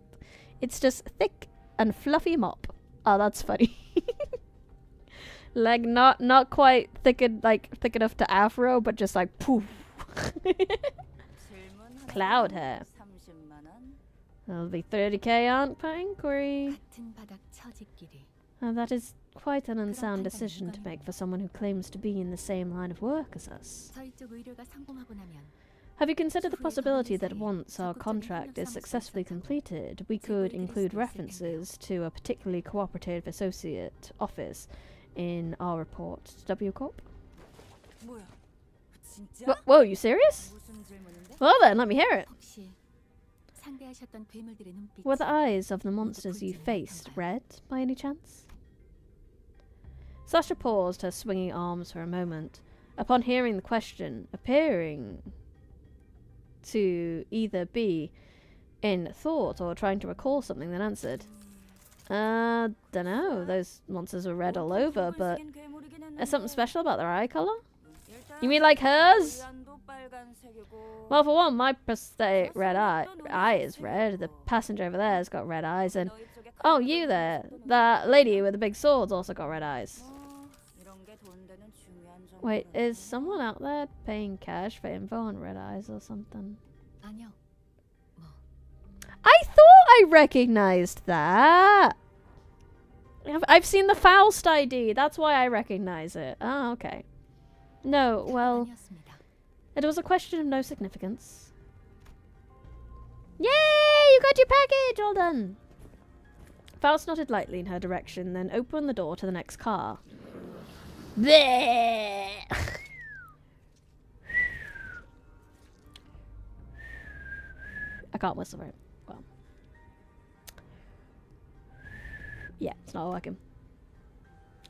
it's just thick and fluffy mop. Oh, that's funny. Like not quite thick enough to afro, but just like poof. Cloud hair. That'll be 30k aunt per inquiry. That is quite an unsound decision to make for someone who claims to be in the same line of work as us. Have you considered the possibility that once our contract is successfully completed, we could include references to a particularly cooperative associate office in our report to W Corp? Whoa, you serious? Well then, let me hear it. Were the eyes of the monsters you faced red, by any chance? Sasha paused her swinging arms for a moment, upon hearing the question, appearing to either be in thought or trying to recall something, then answered. Dunno, those monsters were red all over, but there's something special about their eye colour? You mean like hers? Well, for one, my prosthetic red eye is red. The passenger over there has got red eyes, and oh, you there, that lady with the big swords also got red eyes. Wait, is someone out there paying cash for info on red eyes or something? I thought I recognized that. I've seen the Faust ID. That's why I recognize it. Oh, okay. No, well, it was a question of no significance. Yay! You got your package! All done. Faust nodded lightly in her direction, then opened the door to the next car. Bleh! I can't whistle right. Well. Yeah, it's not working.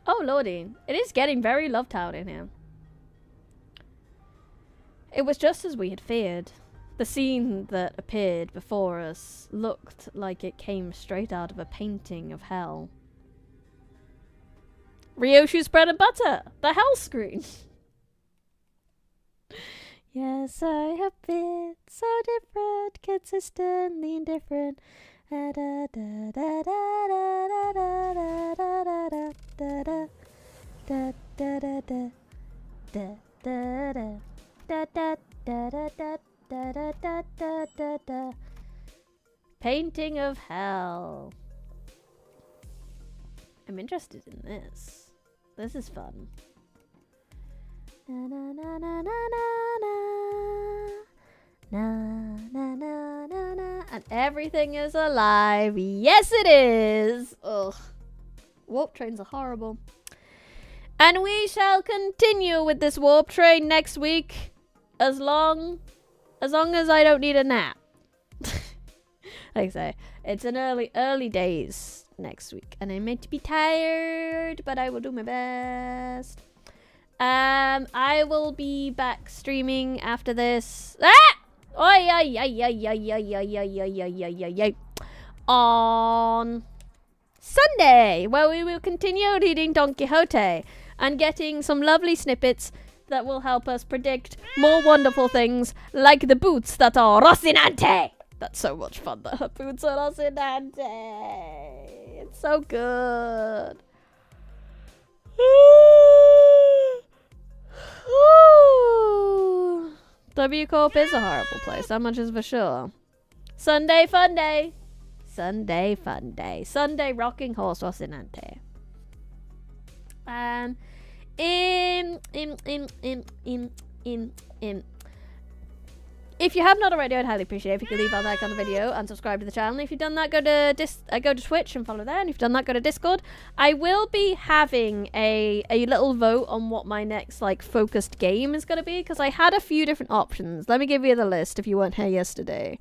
Oh lordy, it is getting very loved out in here. It was just as we had feared. The scene that appeared before us looked like it came straight out of a painting of hell. Ryoshu's bread and butter! The hell screen! Yes, I have been so different, consistently indifferent. Painting of hell. I'm interested in this. This is fun. Na na na na na na na na na na na, and everything is alive. Yes, it is. Ugh. Warp trains are horrible. And we shall continue with this warp train next week, as long as I don't need a nap. Like I say, it's an early days next week, and I'm meant to be tired, but I will do my best. I will be back streaming after this. On Sunday, where we will continue reading Don Quixote and getting some lovely snippets that will help us predict more wonderful things, like the boots that are Rocinante. That's so much fun that her boots are Rocinante. It's so good. W Corp is a horrible place, that much is for sure. Sunday fun day. Sunday fun day. Sunday rocking horse Rocinante. If you have not already, I'd highly appreciate it if you could leave a like on the video and subscribe to the channel. If you've done that, go to Twitch and follow there. And if you've done that, go to Discord. I will be having a little vote on what my next focused game is going to be, because I had a few different options. Let me give you the list if you weren't here yesterday.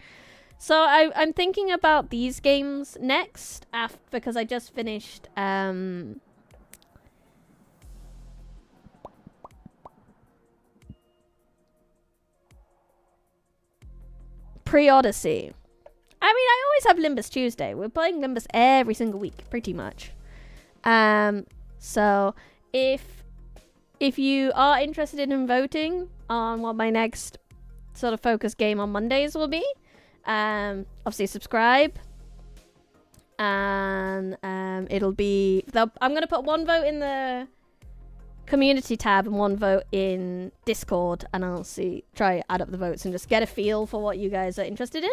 So I'm thinking about these games next, because I just finished Pre-Odyssey. I mean, I always have Limbus Tuesday. We're playing Limbus every single week, pretty much. So if you are interested in voting on what my next sort of focus game on Mondays will be, obviously subscribe. And it'll be... I'm going to put one vote in the community tab and one vote in Discord, and I'll try add up the votes and just get a feel for what you guys are interested in.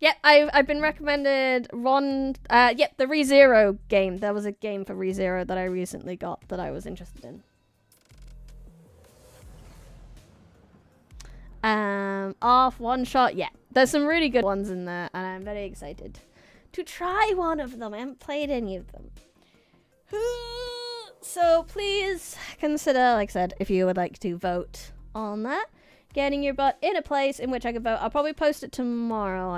Yep, I've been recommended the ReZero game. There was a game for ReZero that I recently got that I was interested in. Off one shot. Yeah, there's some really good ones in there, and I'm very excited to try one of them. I haven't played any of them. So please consider, like I said, if you would like to vote on that, getting your butt in a place in which I can vote. I'll probably post it tomorrow.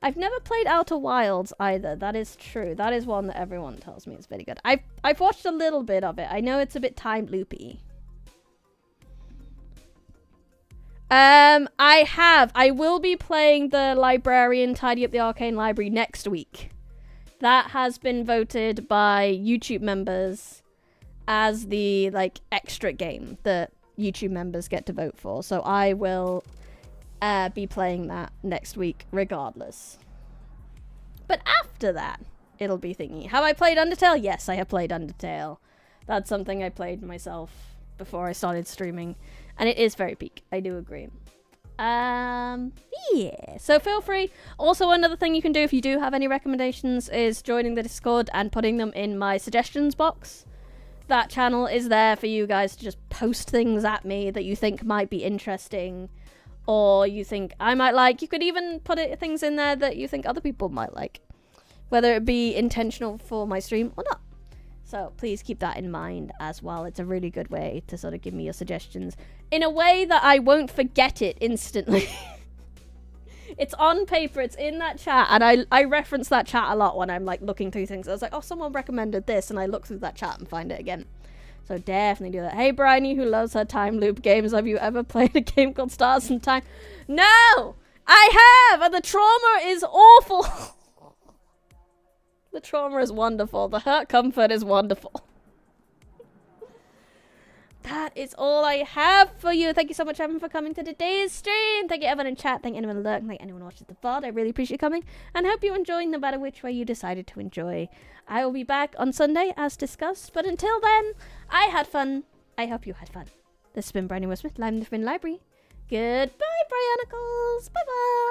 I've never played Outer Wilds either. That is true. That is one that everyone tells me is very good. I've watched a little bit of it. I know it's a bit time loopy. I will be playing the Librarian Tidy Up the Arcane Library next week. That has been voted by YouTube members as the extra game that YouTube members get to vote for. So I will be playing that next week regardless. But after that, it'll be thingy. Have I played Undertale? Yes, I have played Undertale. That's something I played myself before I started streaming, and it is very peak. I do agree. Yeah, so feel free. Also, another thing you can do if you do have any recommendations is joining the Discord and putting them in my suggestions box. That channel is there for you guys to just post things at me that you think might be interesting, or you think I might like. You could even put things in there that you think other people might like, whether it be intentional for my stream or not. So please keep that in mind as well. It's a really good way to sort of give me your suggestions in a way that I won't forget it instantly. It's on paper, it's in that chat, and I reference that chat a lot when I'm looking through things. I was like, oh, someone recommended this, and I look through that chat and find it again. So definitely do that. Hey, Bryony, who loves her time loop games, have you ever played a game called Stars in Time? No! I have! And the trauma is awful! The trauma is wonderful. The hurt comfort is wonderful. That is all I have for you. Thank you so much, Evan, for coming to today's stream. Thank you, everyone in chat. Thank anyone lurking. Thank anyone watching the VOD. I really appreciate you coming, and hope you're enjoying no matter which way you decided to enjoy. I will be back on Sunday, as discussed. But until then, I had fun. I hope you had fun. This has been Bryony Westmith, live in the Library. Goodbye, Bryanicles. Bye-bye.